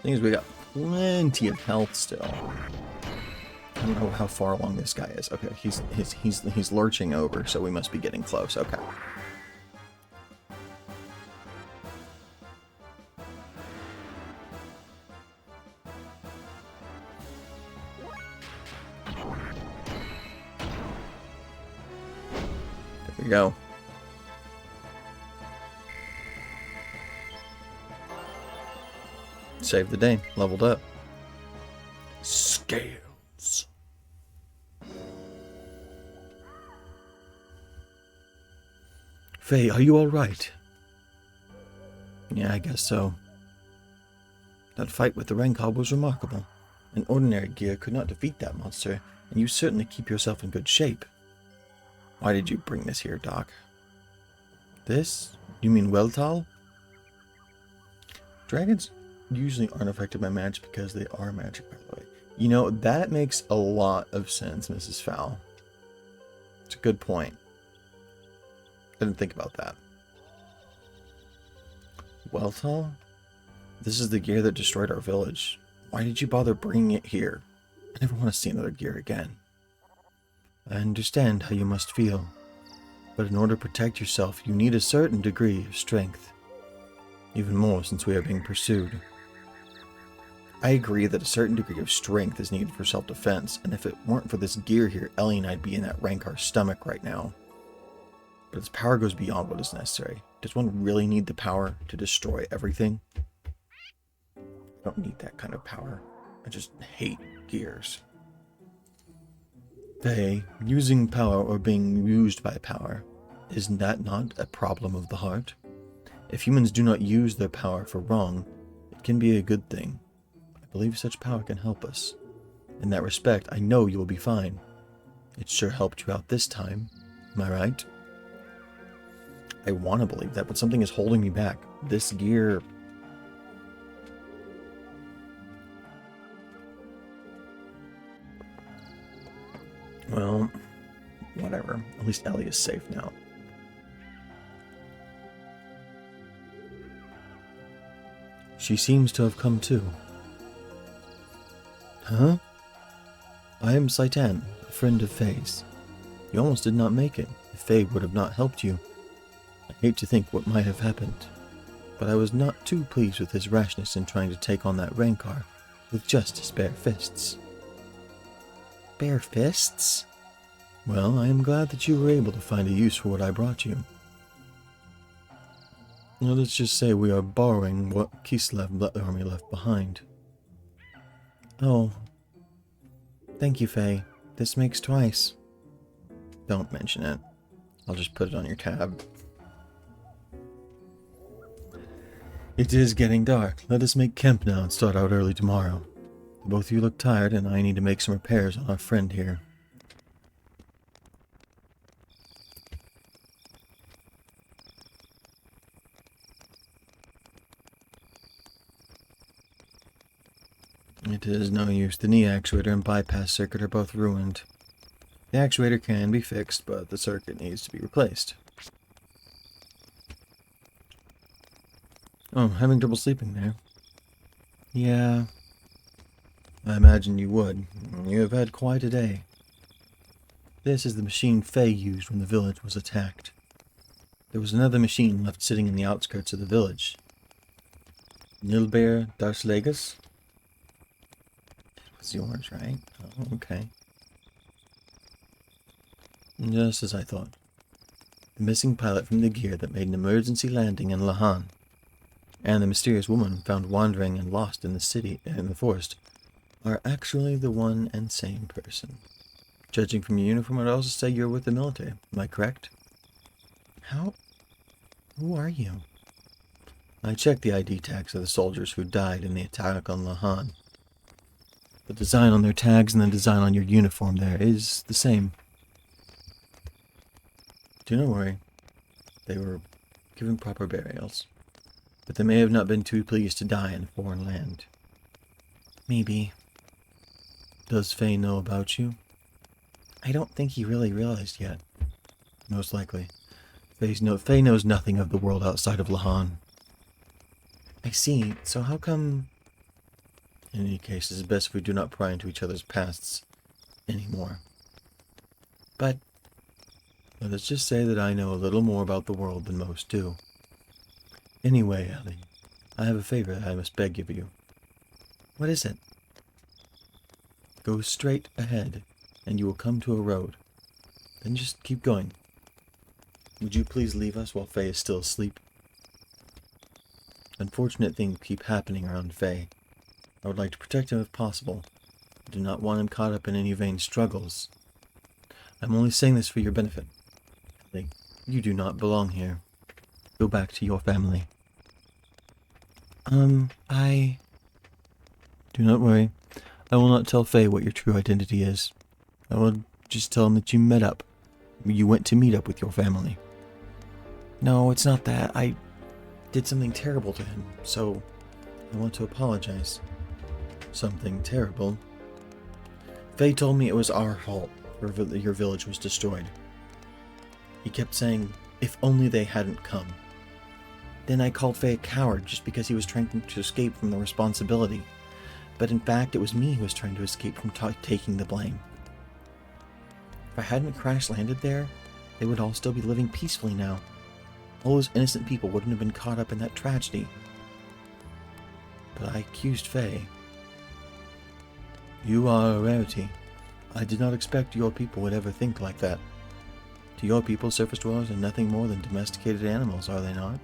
Thing is, we got plenty of health still. I don't know how far along this guy is. Okay, he's lurching over, so we must be getting close. Okay. There you go. Saved the day. Leveled up. Scales. Faye, are you alright? Yeah, I guess so. That fight with the Rancor was remarkable. An ordinary gear could not defeat that monster, and you certainly keep yourself in good shape. Why did you bring this here, Doc? This? You mean Weltal? Dragons usually aren't affected by magic because they are magic, by the way. You know, that makes a lot of sense, Mrs. Fowl. It's a good point. I didn't think about that. Weltal? This is the gear that destroyed our village. Why did you bother bringing it here? I never want to see another gear again. I understand how you must feel, but in order to protect yourself, you need a certain degree of strength. Even more since we are being pursued. I agree that a certain degree of strength is needed for self-defense, and if it weren't for this gear here, Ellie and I'd be in that Rankar's stomach right now. But its power goes beyond what is necessary. Does one really need the power to destroy everything? I don't need that kind of power. I just hate gears. Faye, using power or being used by power, is that not a problem of the heart? If humans do not use their power for wrong, it can be a good thing. I believe such power can help us. In that respect, I know you will be fine. It sure helped you out this time. Am I right? I want to believe that, but something is holding me back. This gear... Well, whatever. At least Ellie is safe now. She seems to have come to. Huh? I am Saitan, a friend of Faye's. You almost did not make it, if Faye would have not helped you. I hate to think what might have happened, but I was not too pleased with his rashness in trying to take on that Rancor with just his bare fists. Bare fists? Well, I am glad that you were able to find a use for what I brought you. Now, let's just say we are borrowing what Kislev's army left behind. Oh. Thank you, Faye. This makes twice. Don't mention it. I'll just put it on your tab. It is getting dark. Let us make camp now and start out early tomorrow. Both of you look tired, and I need to make some repairs on our friend here. It is no use. The knee actuator and bypass circuit are both ruined. The actuator can be fixed, but the circuit needs to be replaced. Oh, having trouble sleeping there? Yeah. I imagine you would. You have had quite a day. This is the machine Faye used when the village was attacked. There was another machine left sitting in the outskirts of the village. Nilbear Darslegas? It was yours, right? Oh, okay. Just as I thought. The missing pilot from the gear that made an emergency landing in Lahan, and the mysterious woman found wandering and lost in the city and the forest, are actually the one and same person. Judging from your uniform, I'd also say you're with the military. Am I correct? How? Who are you? I checked the ID tags of the soldiers who died in the attack on Lahan. The design on their tags and the design on your uniform there is the same. Do not worry. They were given proper burials. But they may have not been too pleased to die in a foreign land. Maybe. Does Faye know about you? I don't think he really realized yet. Most likely. Faye knows nothing of the world outside of Lahan. I see. So how come... In any case, it is best if we do not pry into each other's pasts anymore. But let us just say that I know a little more about the world than most do. Anyway, Ellie, I have a favor that I must beg of you. What is it? Go straight ahead, and you will come to a road. Then just keep going. Would you please leave us while Faye is still asleep? Unfortunate things keep happening around Faye. I would like to protect him if possible. I do not want him caught up in any vain struggles. I'm only saying this for your benefit. You do not belong here. Go back to your family. I... Do not worry. I will not tell Faye what your true identity is. I will just tell him that you went to meet up with your family. No, it's not that. I did something terrible to him, so I want to apologize. Something terrible? Faye told me it was our fault your village was destroyed. He kept saying, if only they hadn't come. Then I called Faye a coward just because he was trying to escape from the responsibility. But in fact, it was me who was trying to escape from taking the blame. If I hadn't crash-landed there, they would all still be living peacefully now. All those innocent people wouldn't have been caught up in that tragedy. But I accused Faye. You are a rarity. I did not expect your people would ever think like that. To your people, surface dwellers are nothing more than domesticated animals, are they not?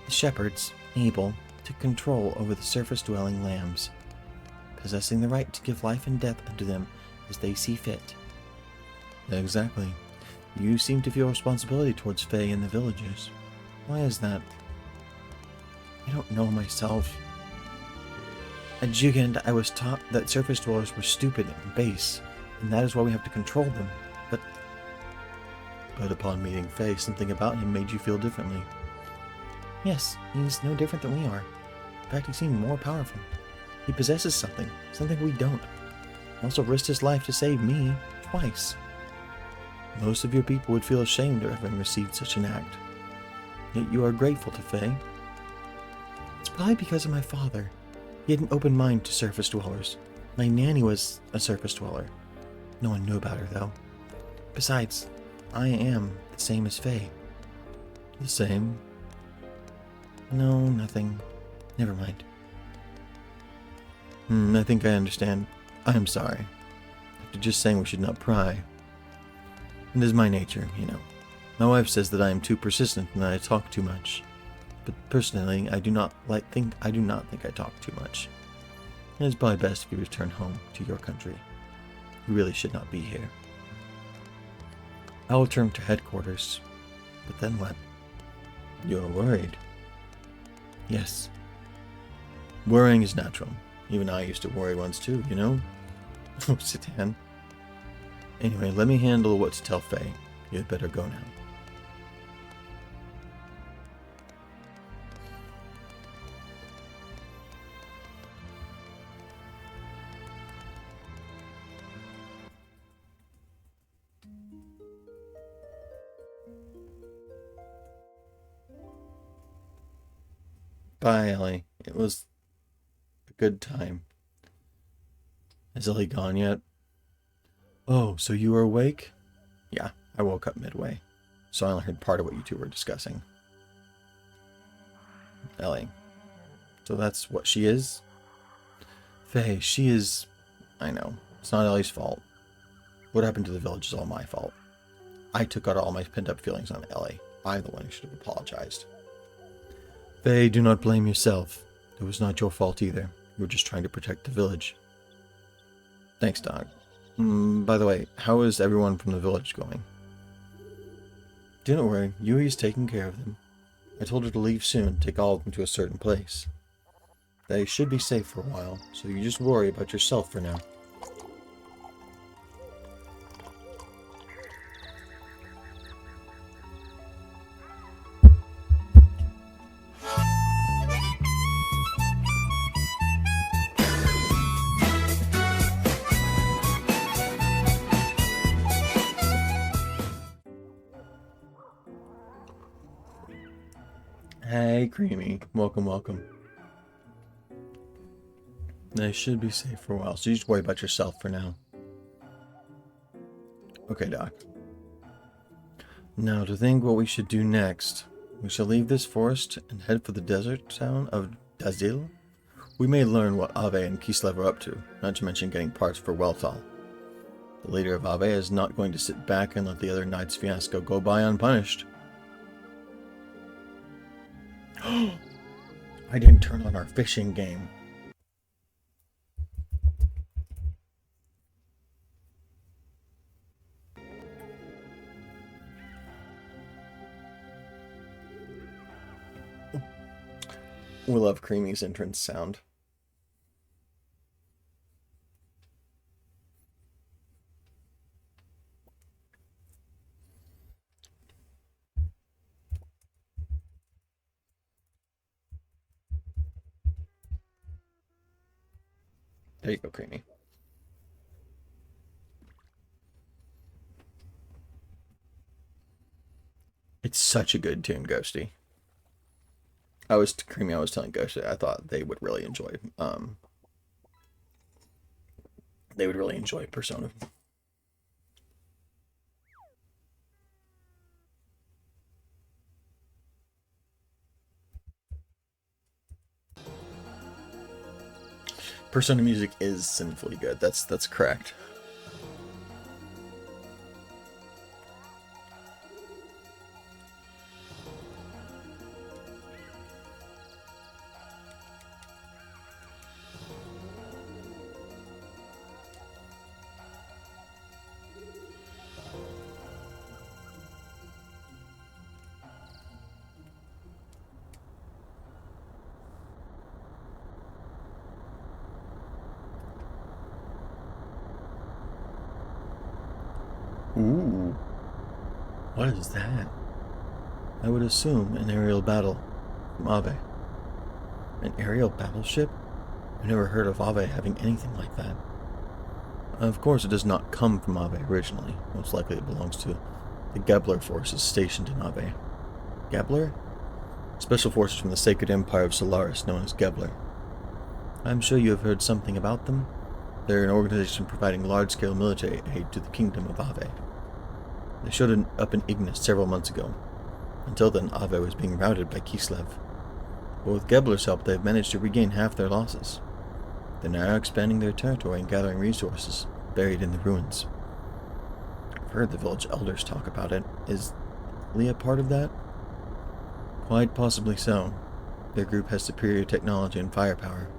The shepherds, able to control over the surface-dwelling lambs, possessing the right to give life and death unto them as they see fit. Exactly. You seem to feel responsibility towards Faye and the villagers. Why is that? I don't know myself. At Jugend, I was taught that surface dwellers were stupid and base, and that is why we have to control them. But upon meeting Faye, something about him made you feel differently. Yes, he's no different than we are. In fact, he seemed more powerful. He possesses something we don't. He also risked his life to save me, twice. Most of your people would feel ashamed of having received such an act. Yet you are grateful to Faye. It's probably because of my father. He had an open mind to surface dwellers. My nanny was a surface dweller. No one knew about her, though. Besides, I am the same as Faye. The same? No, nothing. Never mind. I think I understand. I am sorry. After just saying we should not pry. It is my nature, you know. My wife says that I am too persistent and that I talk too much. But personally, I do not think I talk too much. It is probably best if you return home to your country. You really should not be here. I will return to headquarters. But then what? You're worried. Yes. Worrying is natural. Even I used to worry once too, you know? Oh, sit down. Anyway, let me handle what to tell Faye. You had better go now. Bye, Ellie. It was a good time. Is Ellie gone yet? Oh, so you were awake? Yeah, I woke up midway, so I only heard part of what you two were discussing. Ellie. So that's what she is? Faye, she is... I know. It's not Ellie's fault. What happened to the village is all my fault. I took out all my pent-up feelings on Ellie. I'm the one who should have apologized. Faye, do not blame yourself. It was not your fault either. You were just trying to protect the village. Thanks, Doc. By the way, how is everyone from the village going? Do not worry, Yui's taking care of them. I told her to leave soon, take all of them to a certain place. They should be safe for a while, so you just worry about yourself for now. Hey, Creamy. Welcome, welcome. They should be safe for a while, so you just worry about yourself for now. Okay, Doc. Now, to think what we should do next. We shall leave this forest and head for the desert town of Dazil. We may learn what Ave and Kislev are up to, not to mention getting parts for Welthal. The leader of Ave is not going to sit back and let the other knight's fiasco go by unpunished. I didn't turn on our fishing game. We love Creamy's entrance sound. There you go, Creamy. It's such a good tune, Ghosty. I was telling Ghosty I thought they would really enjoy Persona. Persona music is sinfully good. That's correct. Ooh. What is that? I would assume an aerial battle from Ave. An aerial battleship? I've never heard of Ave having anything like that. Of course, it does not come from Ave originally. Most likely it belongs to the Gebler forces stationed in Ave. Gebler? Special forces from the Sacred Empire of Solaris known as Gebler. I'm sure you have heard something about them. They're an organization providing large-scale military aid to the Kingdom of Ave. They showed up in Ignis several months ago. Until then, Ave was being routed by Kislev. But with Gebler's help, they've managed to regain half their losses. They're now expanding their territory and gathering resources buried in the ruins. I've heard the village elders talk about it. Is Leah part of that? Quite possibly so. Their group has superior technology and firepower.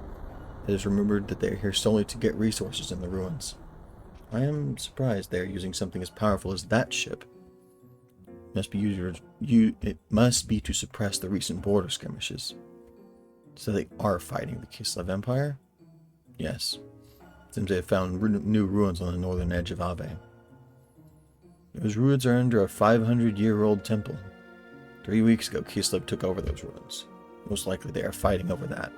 It is rumored that they are here solely to get resources in the ruins. I am surprised they are using something as powerful as that ship. It must be to suppress the recent border skirmishes. So they are fighting the Kislev Empire? Yes. Seems they have found new ruins on the northern edge of Ave. Those ruins are under a 500-year-old temple. 3 weeks ago, Kislev took over those ruins. Most likely they are fighting over that.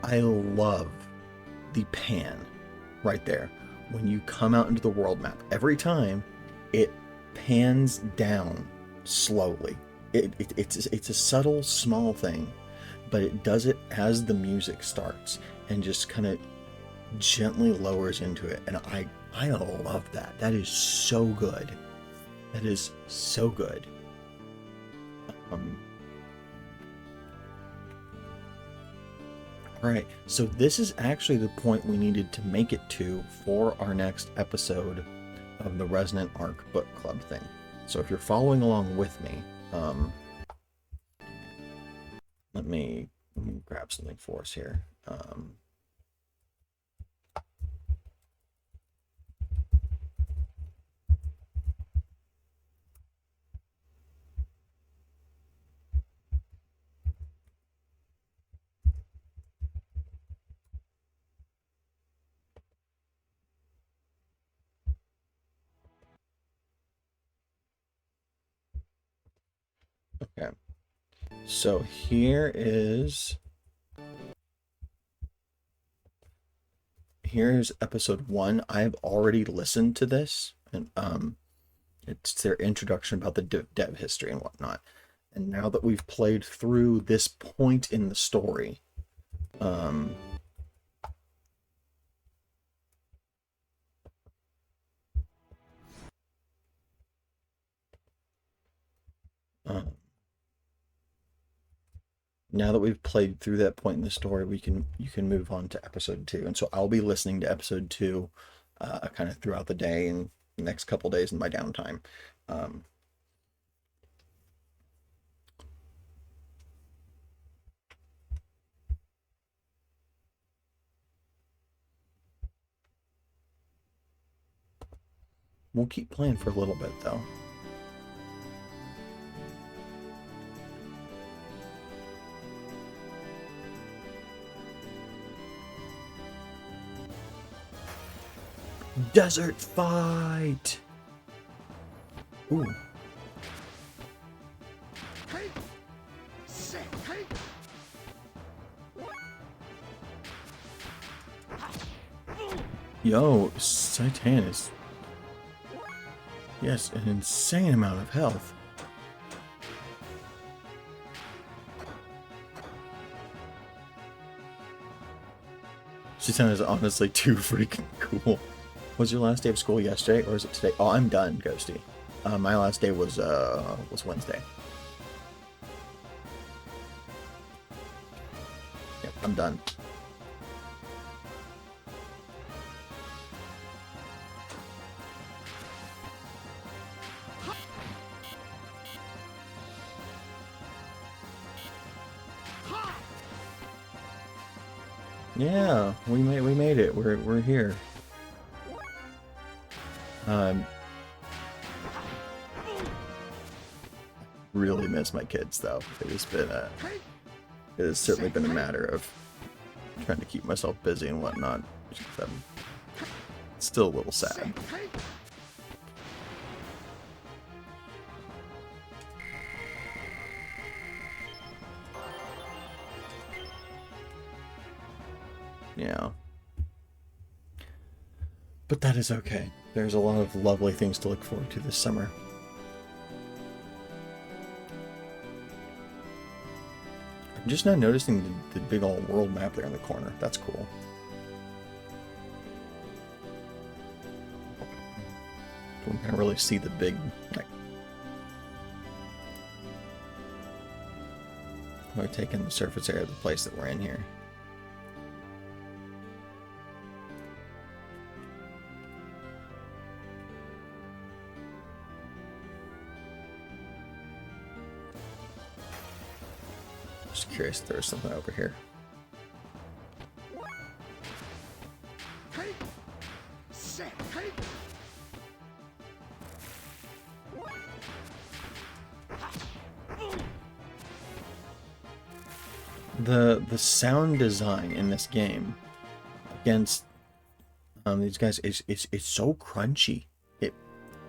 I love the pan right there. When you come out into the world map, every time it pans down slowly. It's a subtle, small thing, but it does it as the music starts and just kind of gently lowers into it. And I love that. That is so good. That is so good. Alright, so this is actually the point we needed to make it to for our next episode of the Resonant Arc book club thing. So if you're following along with me, let me grab something for us here. Okay, so here's episode 1. I've already listened to this, and it's their introduction about the dev history and whatnot. And now that we've played through this point in the story, Um, um, now that we've played through that point in the story, you can move on to episode 2. And so I'll be listening to episode 2 kind of throughout the day and the next couple days in my downtime. Um, we'll keep playing for a little bit though. Desert fight. Ooh. Hey! Set! Hey! Yo, Saitan is... Yes, an insane amount of health. Saitan is honestly too freaking cool. Was your last day of school yesterday, or is it today? Oh, I'm done, Ghosty. My last day was Wednesday. Yep, I'm done. Yeah, we made it. We're here. Really miss my kids though. It has certainly been a matter of trying to keep myself busy and whatnot. I'm still a little sad. Yeah. But that is okay. There's a lot of lovely things to look forward to this summer. I'm just now noticing the big old world map there in the corner. That's cool. We can really see the big, like, we're taking the surface area of the place that we're in here. Just curious if there's something over here. Hey! Set! Hey! The sound design in this game against these guys is it's so crunchy.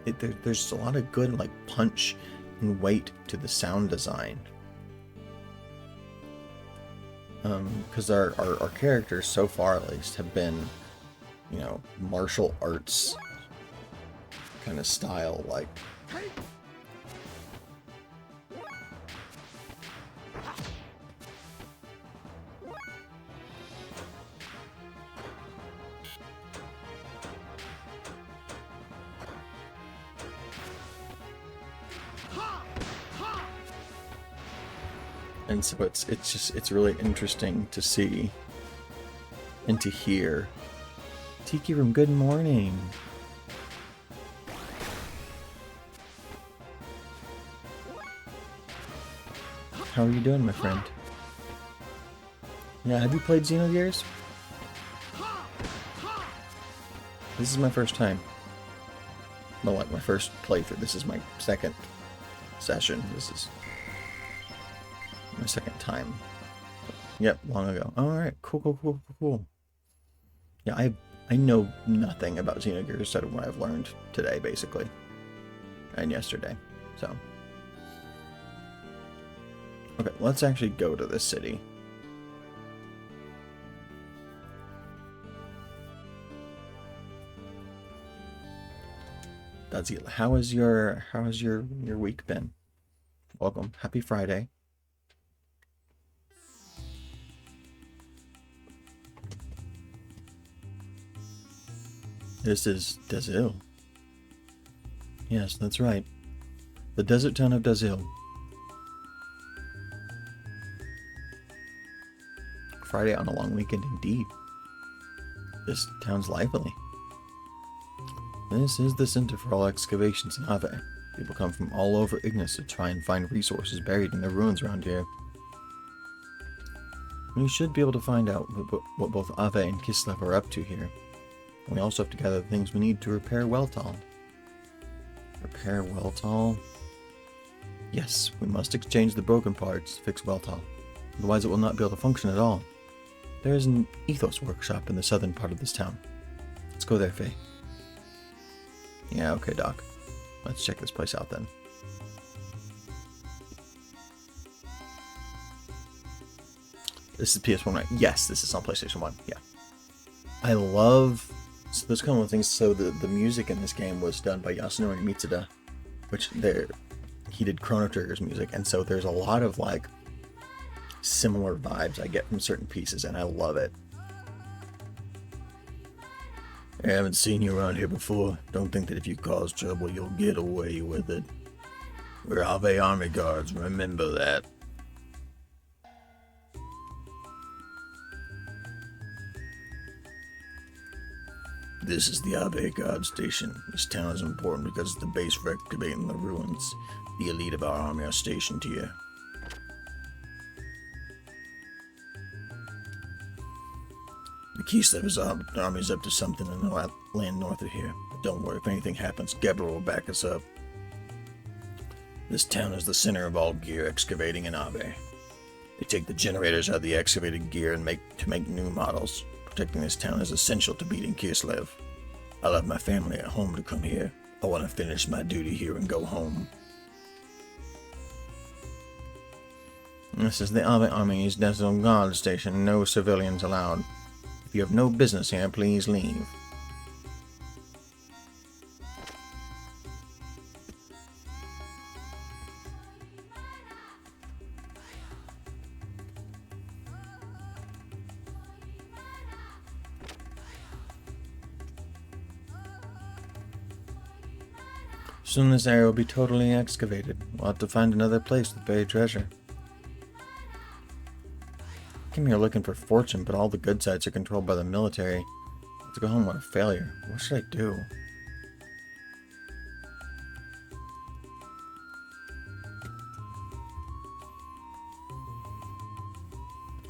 There's a lot of good like punch and weight to the sound design. Because our characters so far at least have been, you know, martial arts kind of style, like and so it's really interesting to see and to hear. Tiki Room, good morning. How are you doing, my friend? Yeah, have you played Xenogears? This is my first time. Well, like my first playthrough. This is my second session. This is my second time. Yep, long ago. Alright, cool. Yeah, I know nothing about Xenogears except what I've learned today, basically. And yesterday. So. Okay, let's actually go to this city. That's it. How has your week been? Welcome. Happy Friday. This is Dazil. Yes, that's right. The desert town of Dazil. Friday on a long weekend indeed. This town's lively. This is the center for all excavations in Ave. People come from all over Ignis to try and find resources buried in the ruins around here. We should be able to find out what both Ave and Kislev are up to here. We also have to gather the things we need to repair Weltal. Repair Weltal? Yes, we must exchange the broken parts to fix Weltal. Otherwise it will not be able to function at all. There is an ethos workshop in the southern part of this town. Let's go there, Faye. Yeah, okay, Doc. Let's check this place out then. This is PS1, right? Yes, this is on PlayStation 1. Yeah. I love... So there's kind of things. So the music in this game was done by Yasunori Mitsuda, which he did Chrono Trigger's music, and so there's a lot of like similar vibes I get from certain pieces, and I love it. I haven't seen you around here before. Don't think that if you cause trouble, you'll get away with it. We're Ave Army Guards, remember that. This is the Ave Guard Station. This town is important because it's the base for excavating the ruins. The elite of our army are stationed here. The Kislev army is up to something in the land north of here. But don't worry, if anything happens, Gebra will back us up. This town is the center of all gear excavating in Ave. They take the generators out of the excavated gear and make new models. Protecting this town is essential to beating Kislev. I left my family at home to come here. I want to finish my duty here and go home. This is the Ave Army's National Guard Station. No civilians allowed. If you have no business here, please leave. Soon this area will be totally excavated. We'll have to find another place with buried treasure. I came here looking for fortune, but all the good sites are controlled by the military. To go home, what a failure. What should I do?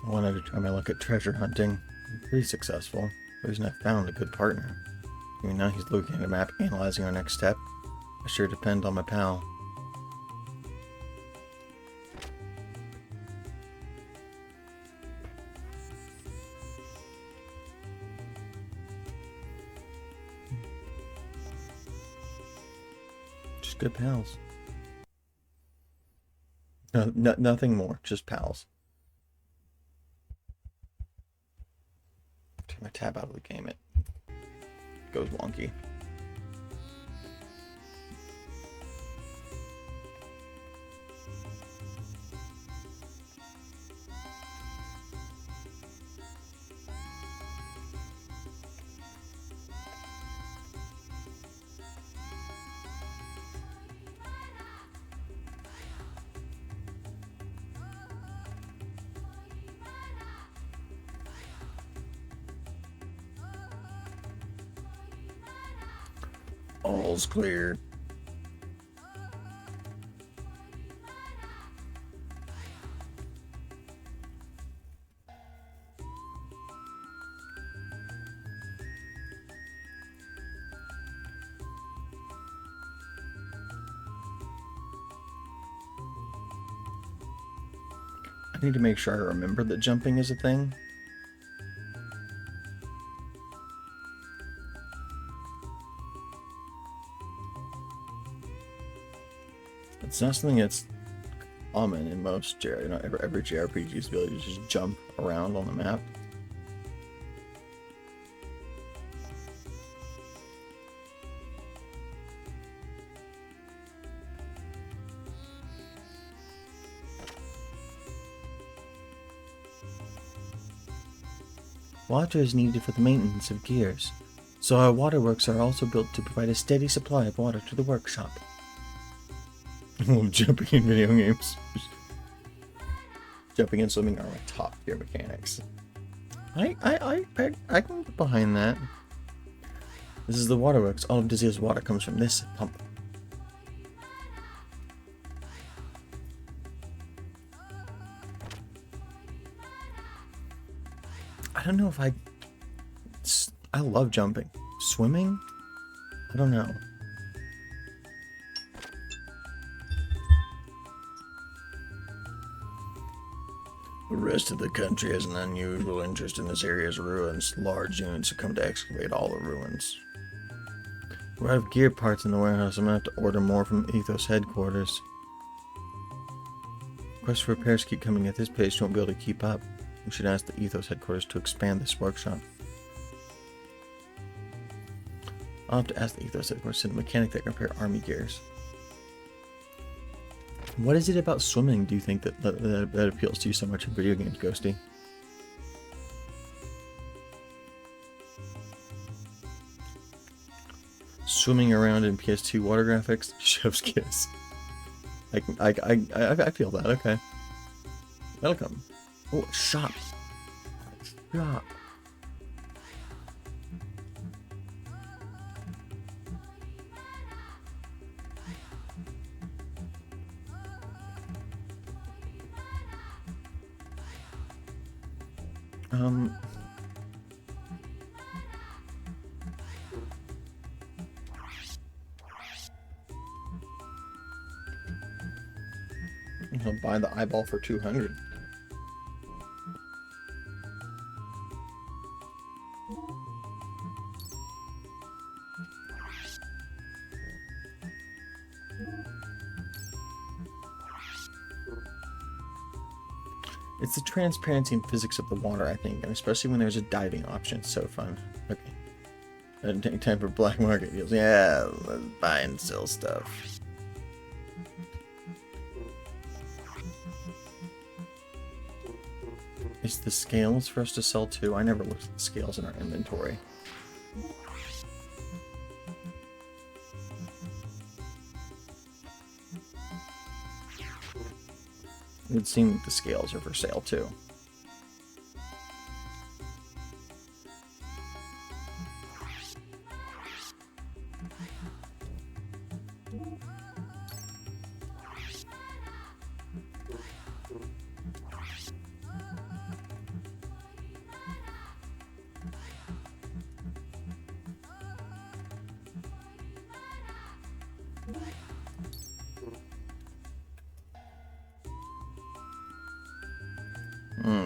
I wanted to try my luck at treasure hunting. I'm pretty successful. The reason I found a good partner. Even now he's looking at a map, analyzing our next step. I sure depend on my pal. Just good pals. No, nothing more, just pals. Take my tab out of the game, it goes wonky. All's clear. I need to make sure I remember that jumping is a thing. It's not something that's common in most every JRPG's ability to just jump around on the map. Water is needed for the maintenance of gears. So our waterworks are also built to provide a steady supply of water to the workshop. Jumping in video games. Jumping and swimming are my top tier mechanics. I can get behind that. This is the waterworks. All of Dizzy's water comes from this pump. I don't know if I love jumping. Swimming? I don't know. The rest of the country has an unusual interest in this area's ruins. Large units have come to excavate all the ruins. We're out of gear parts in the warehouse. I'm gonna have to order more from Ethos headquarters. Requests for repairs keep coming at this pace. You won't be able to keep up. We should ask the Ethos headquarters to expand this workshop. I'll have to ask the Ethos headquarters to send a mechanic that can repair army gears. What is it about swimming, do you think, that appeals to you so much in video games, Ghosty? Swimming around in PS2 water graphics? Chef's kiss. I feel that, okay. Welcome. Oh, shop. Shop. I'll buy the eyeball for 200. It's the transparency and physics of the water, I think, and especially when there's a diving option. It's so fun. Okay. Time for black market deals. Yeah, let's buy and sell stuff. Is the scales for us to sell too? I never looked at the scales in our inventory. It would seem that the scales are for sale too.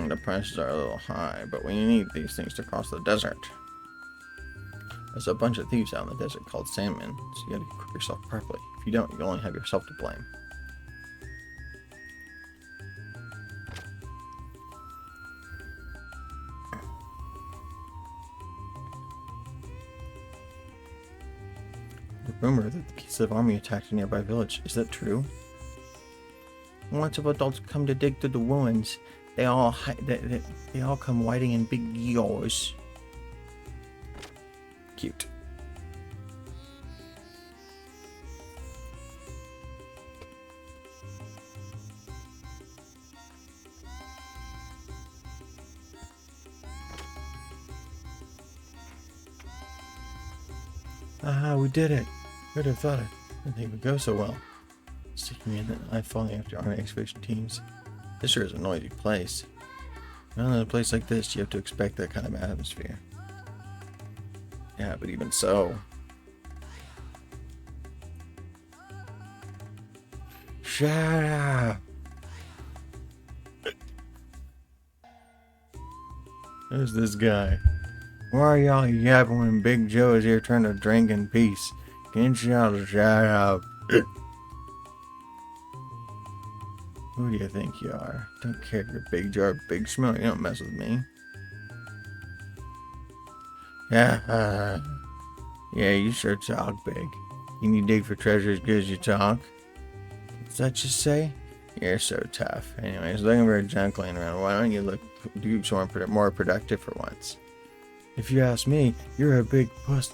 The prices are a little high, but we need these things to cross the desert. There's a bunch of thieves out in the desert called Sandmen, so you gotta equip yourself properly. If you don't, you only have yourself to blame. The rumor that the pieces of army attacked a nearby village, is that true? Lots of adults come to dig through the ruins. They all come whiting in big yaws. Cute. Aha, we did it. Who'd have thought it? Didn't think it would go so well. Sticking in an eye falling after army excavation teams. This sure is a noisy place. Well, in a place like this, you have to expect that kind of atmosphere. Yeah, but even so. Shut up! Who's this guy? Why are y'all yapping when Big Joe is here trying to drink in peace? Can't y'all shut up? Who do you think you are? Don't care if you're Big Joe or Big Smell. You don't mess with me. Yeah, yeah, you sure talk big. You need to dig for treasure as good as you talk. What's that you say? You're so tough. Anyways, looking for a junk laying around. Why don't you do something more productive for once? If you ask me, you're a big puss.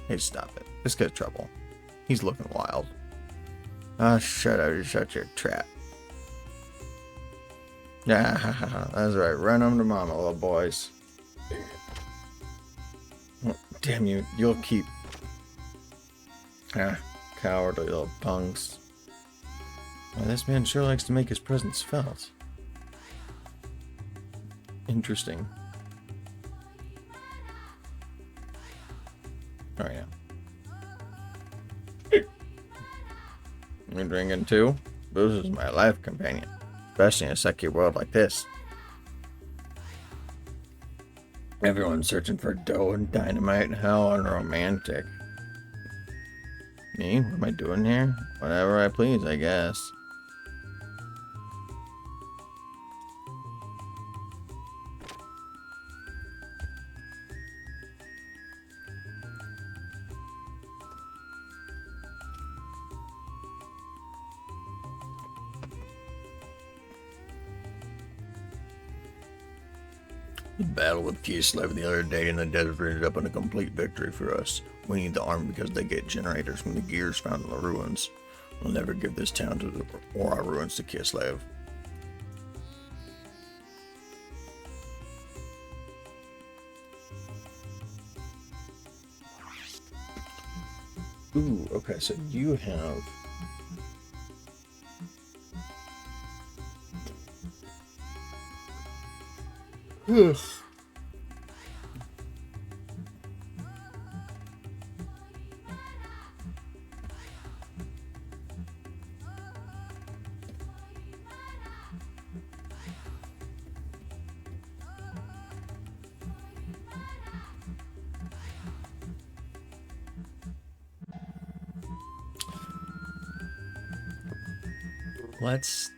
Hey, stop it. This guy's trouble. He's looking wild. Ah, shut up. You're such a trap. Yeah, that's right. Run home to mama, little boys. Oh, damn you. You'll keep. Ah, cowardly little punks. Well, this man sure likes to make his presence felt. Interesting. Oh, yeah. You drinking too? Booze is my life companion, especially in a sucky world like this. Everyone's searching for dough and dynamite and how unromantic. Me? What am I doing here? Whatever I please, I guess. The battle with Kislev the other day in the desert ended up in a complete victory for us. We need the army because they get generators from the gears found in the ruins. We'll never give this town to the, or our ruins to Kislev. Ooh, okay, so you have... Ugh.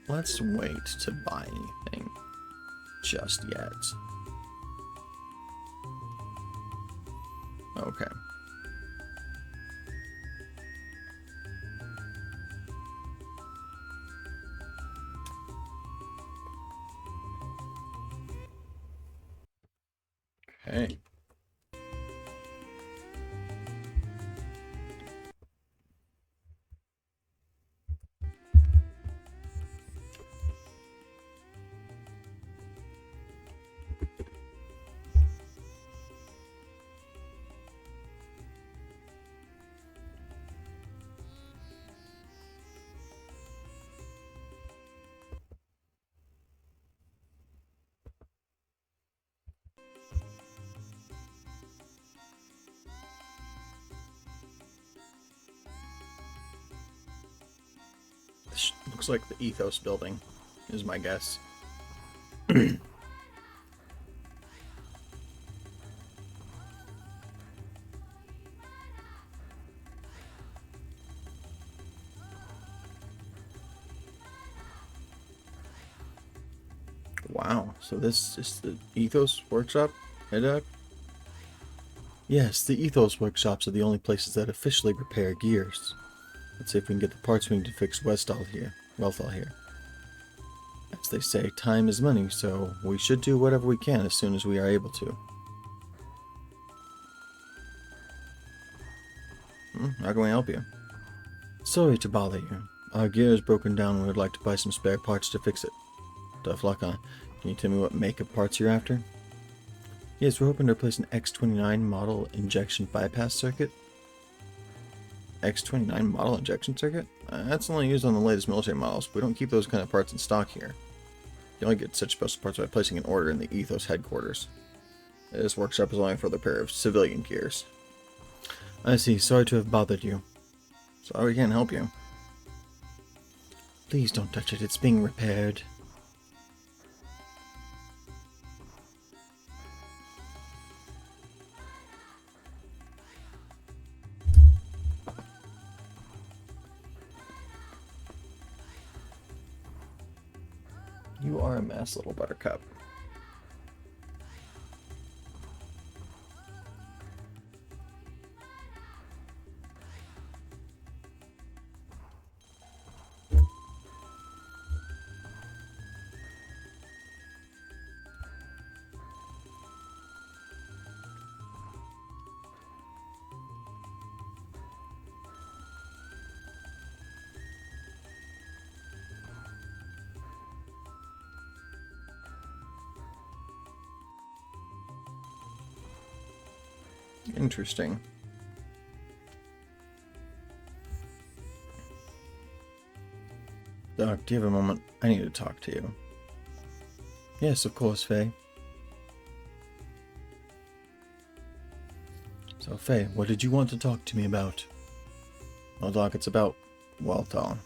Let's wait to buy anything just yet. Okay. Okay. This looks like the Ethos building, is my guess. Wow, so this is the Ethos Workshop? Head. Yes, the Ethos Workshops are the only places that officially repair gears. Let's see if we can get the parts we need to fix Wellthal here. As they say, time is money, so we should do whatever we can as soon as we are able to. How can we help you? Sorry to bother you. Our gear is broken down and we would like to buy some spare parts to fix it. Tough luck, huh? Can you tell me what make of parts you're after? Yes, we're hoping to replace an X29 model injection bypass circuit. X29 model injection circuit? That's only used on the latest military models. We don't keep those kind of parts in stock here. You only get such special parts by placing an order in the Ethos headquarters. This workshop is only for the pair of civilian gears. I see. Sorry to have bothered you. Sorry we can't help you. Please don't touch it. It's being repaired. You are a mess, little buttercup. Interesting. Doc, do you have a moment? I need to talk to you. Yes, of course, Faye. So, Faye, what did you want to talk to me about? Well, Doc, it's about Weltall.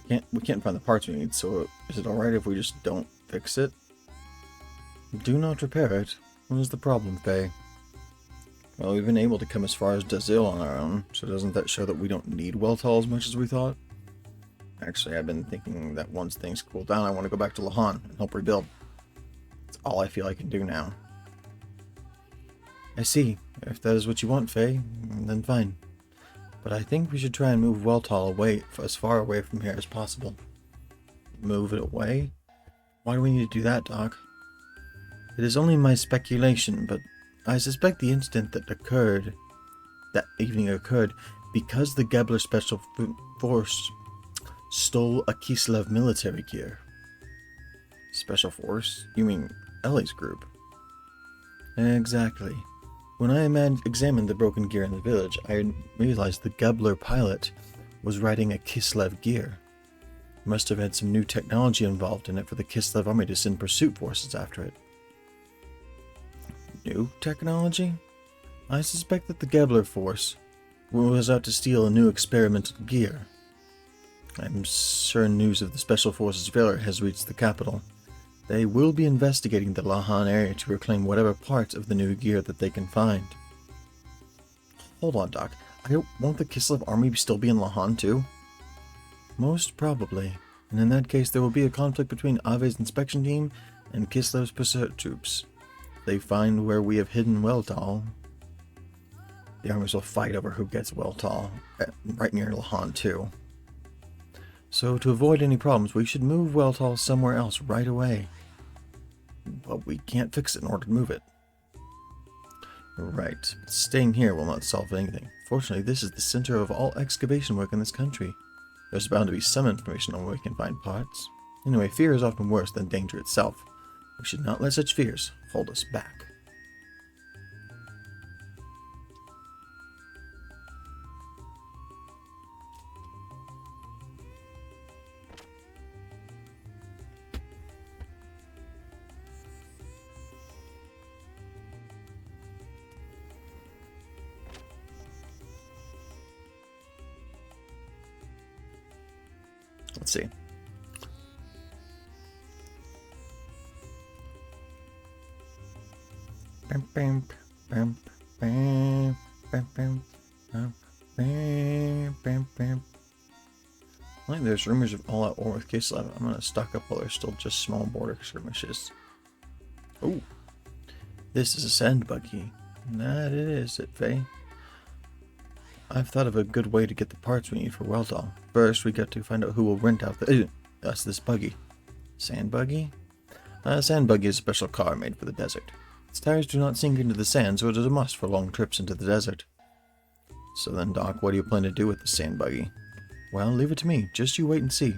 We can't find the parts we need, so is it alright if we just don't fix it? Do not repair it. What is the problem, Faye? Well, we've been able to come as far as Dazil on our own, so doesn't that show that we don't need Weltall as much as we thought? Actually, I've been thinking that once things cool down, I want to go back to Lahan and help rebuild. That's all I feel I can do now. I see. If that is what you want, Faye, then fine. But I think we should try and move Weltall away, as far away from here as possible. Move it away? Why do we need to do that, Doc? It is only my speculation, but I suspect the incident that evening occurred because the Gebler Special Force stole a Kislev military gear. Special Force? You mean Ellie's group? Exactly. When I examined the broken gear in the village, I realized the Gebler pilot was riding a Kislev gear. Must have had some new technology involved in it for the Kislev army to send pursuit forces after it. New technology? I suspect that the Gebler force was out to steal a new experimental gear. I'm sure news of the Special Forces failure has reached the capital. They will be investigating the Lahan area to reclaim whatever parts of the new gear that they can find. Hold on, Doc. Won't the Kislev army still be in Lahan too? Most probably. And in that case, there will be a conflict between Ave's inspection team and Kislev's pursuit troops. They find where we have hidden Weltall. The armies will fight over who gets Weltall, right near Lahan too. So to avoid any problems, we should move Weltall somewhere else right away. But we can't fix it in order to move it. Right. Staying here will not solve anything. Fortunately, this is the center of all excavation work in this country. There's bound to be some information on where we can find parts. Anyway, fear is often worse than danger itself. We should not let such fears hold us back. Let's see. Like there's rumors of all-out war with Kislev. I'm gonna stock up while there's still just small border skirmishes. Oh, this is a sand buggy. That it is, Faye. I've thought of a good way to get the parts we need for Weltall. First, we got to find out who will rent out us this buggy. Sand buggy? A sand buggy is a special car made for the desert. Its tires do not sink into the sand, so it is a must for long trips into the desert. So then, Doc, what do you plan to do with the sand buggy? Well, leave it to me. Just you wait and see.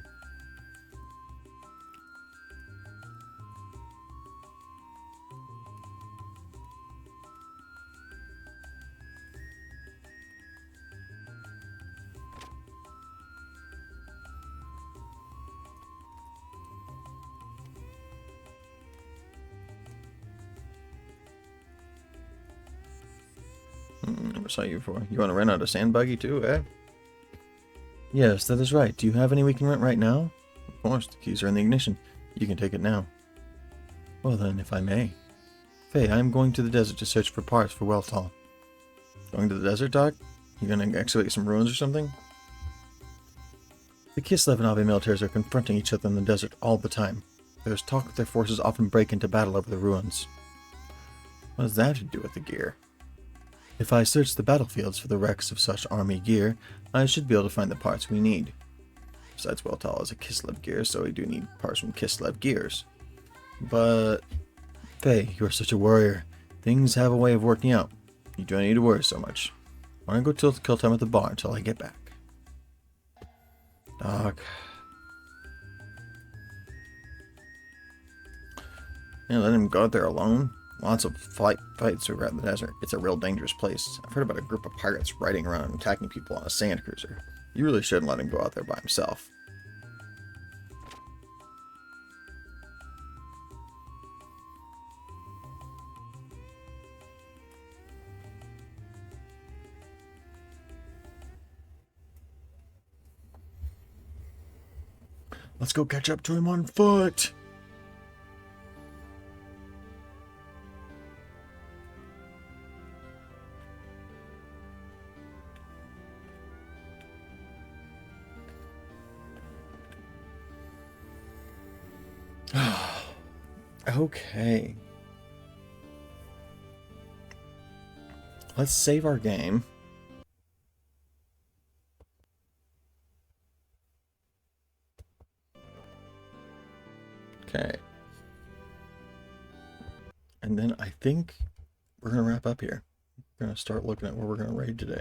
Never saw you before. You want to rent out a sand buggy too, eh? Yes, that is right. Do you have any we can rent right now? Of course, the keys are in the ignition. You can take it now. Well then, if I may. Faye, I am going to the desert to search for parts for Weltall. Going to the desert, Doc? You gonna excavate some ruins or something? The Kislev and Ave militaries are confronting each other in the desert all the time. There's talk that their forces often break into battle over the ruins. What does that have to do with the gear? If I search the battlefields for the wrecks of such army gear, I should be able to find the parts we need. Besides, Weltall is a Kislev gear, so we do need parts from Kislev gears. But, Faye, you are such a warrior. Things have a way of working out. You don't need to worry so much. I want to go kill time at the bar until I get back. Doc. Yeah, let him go out there alone. Lots of fights over in the desert. It's a real dangerous place. I've heard about a group of pirates riding around and attacking people on a sand cruiser. You really shouldn't let him go out there by himself. Let's go catch up to him on foot! Okay. Let's save our game. Okay. And then I think we're going to wrap up here. We're going to start looking at where we're going to raid today.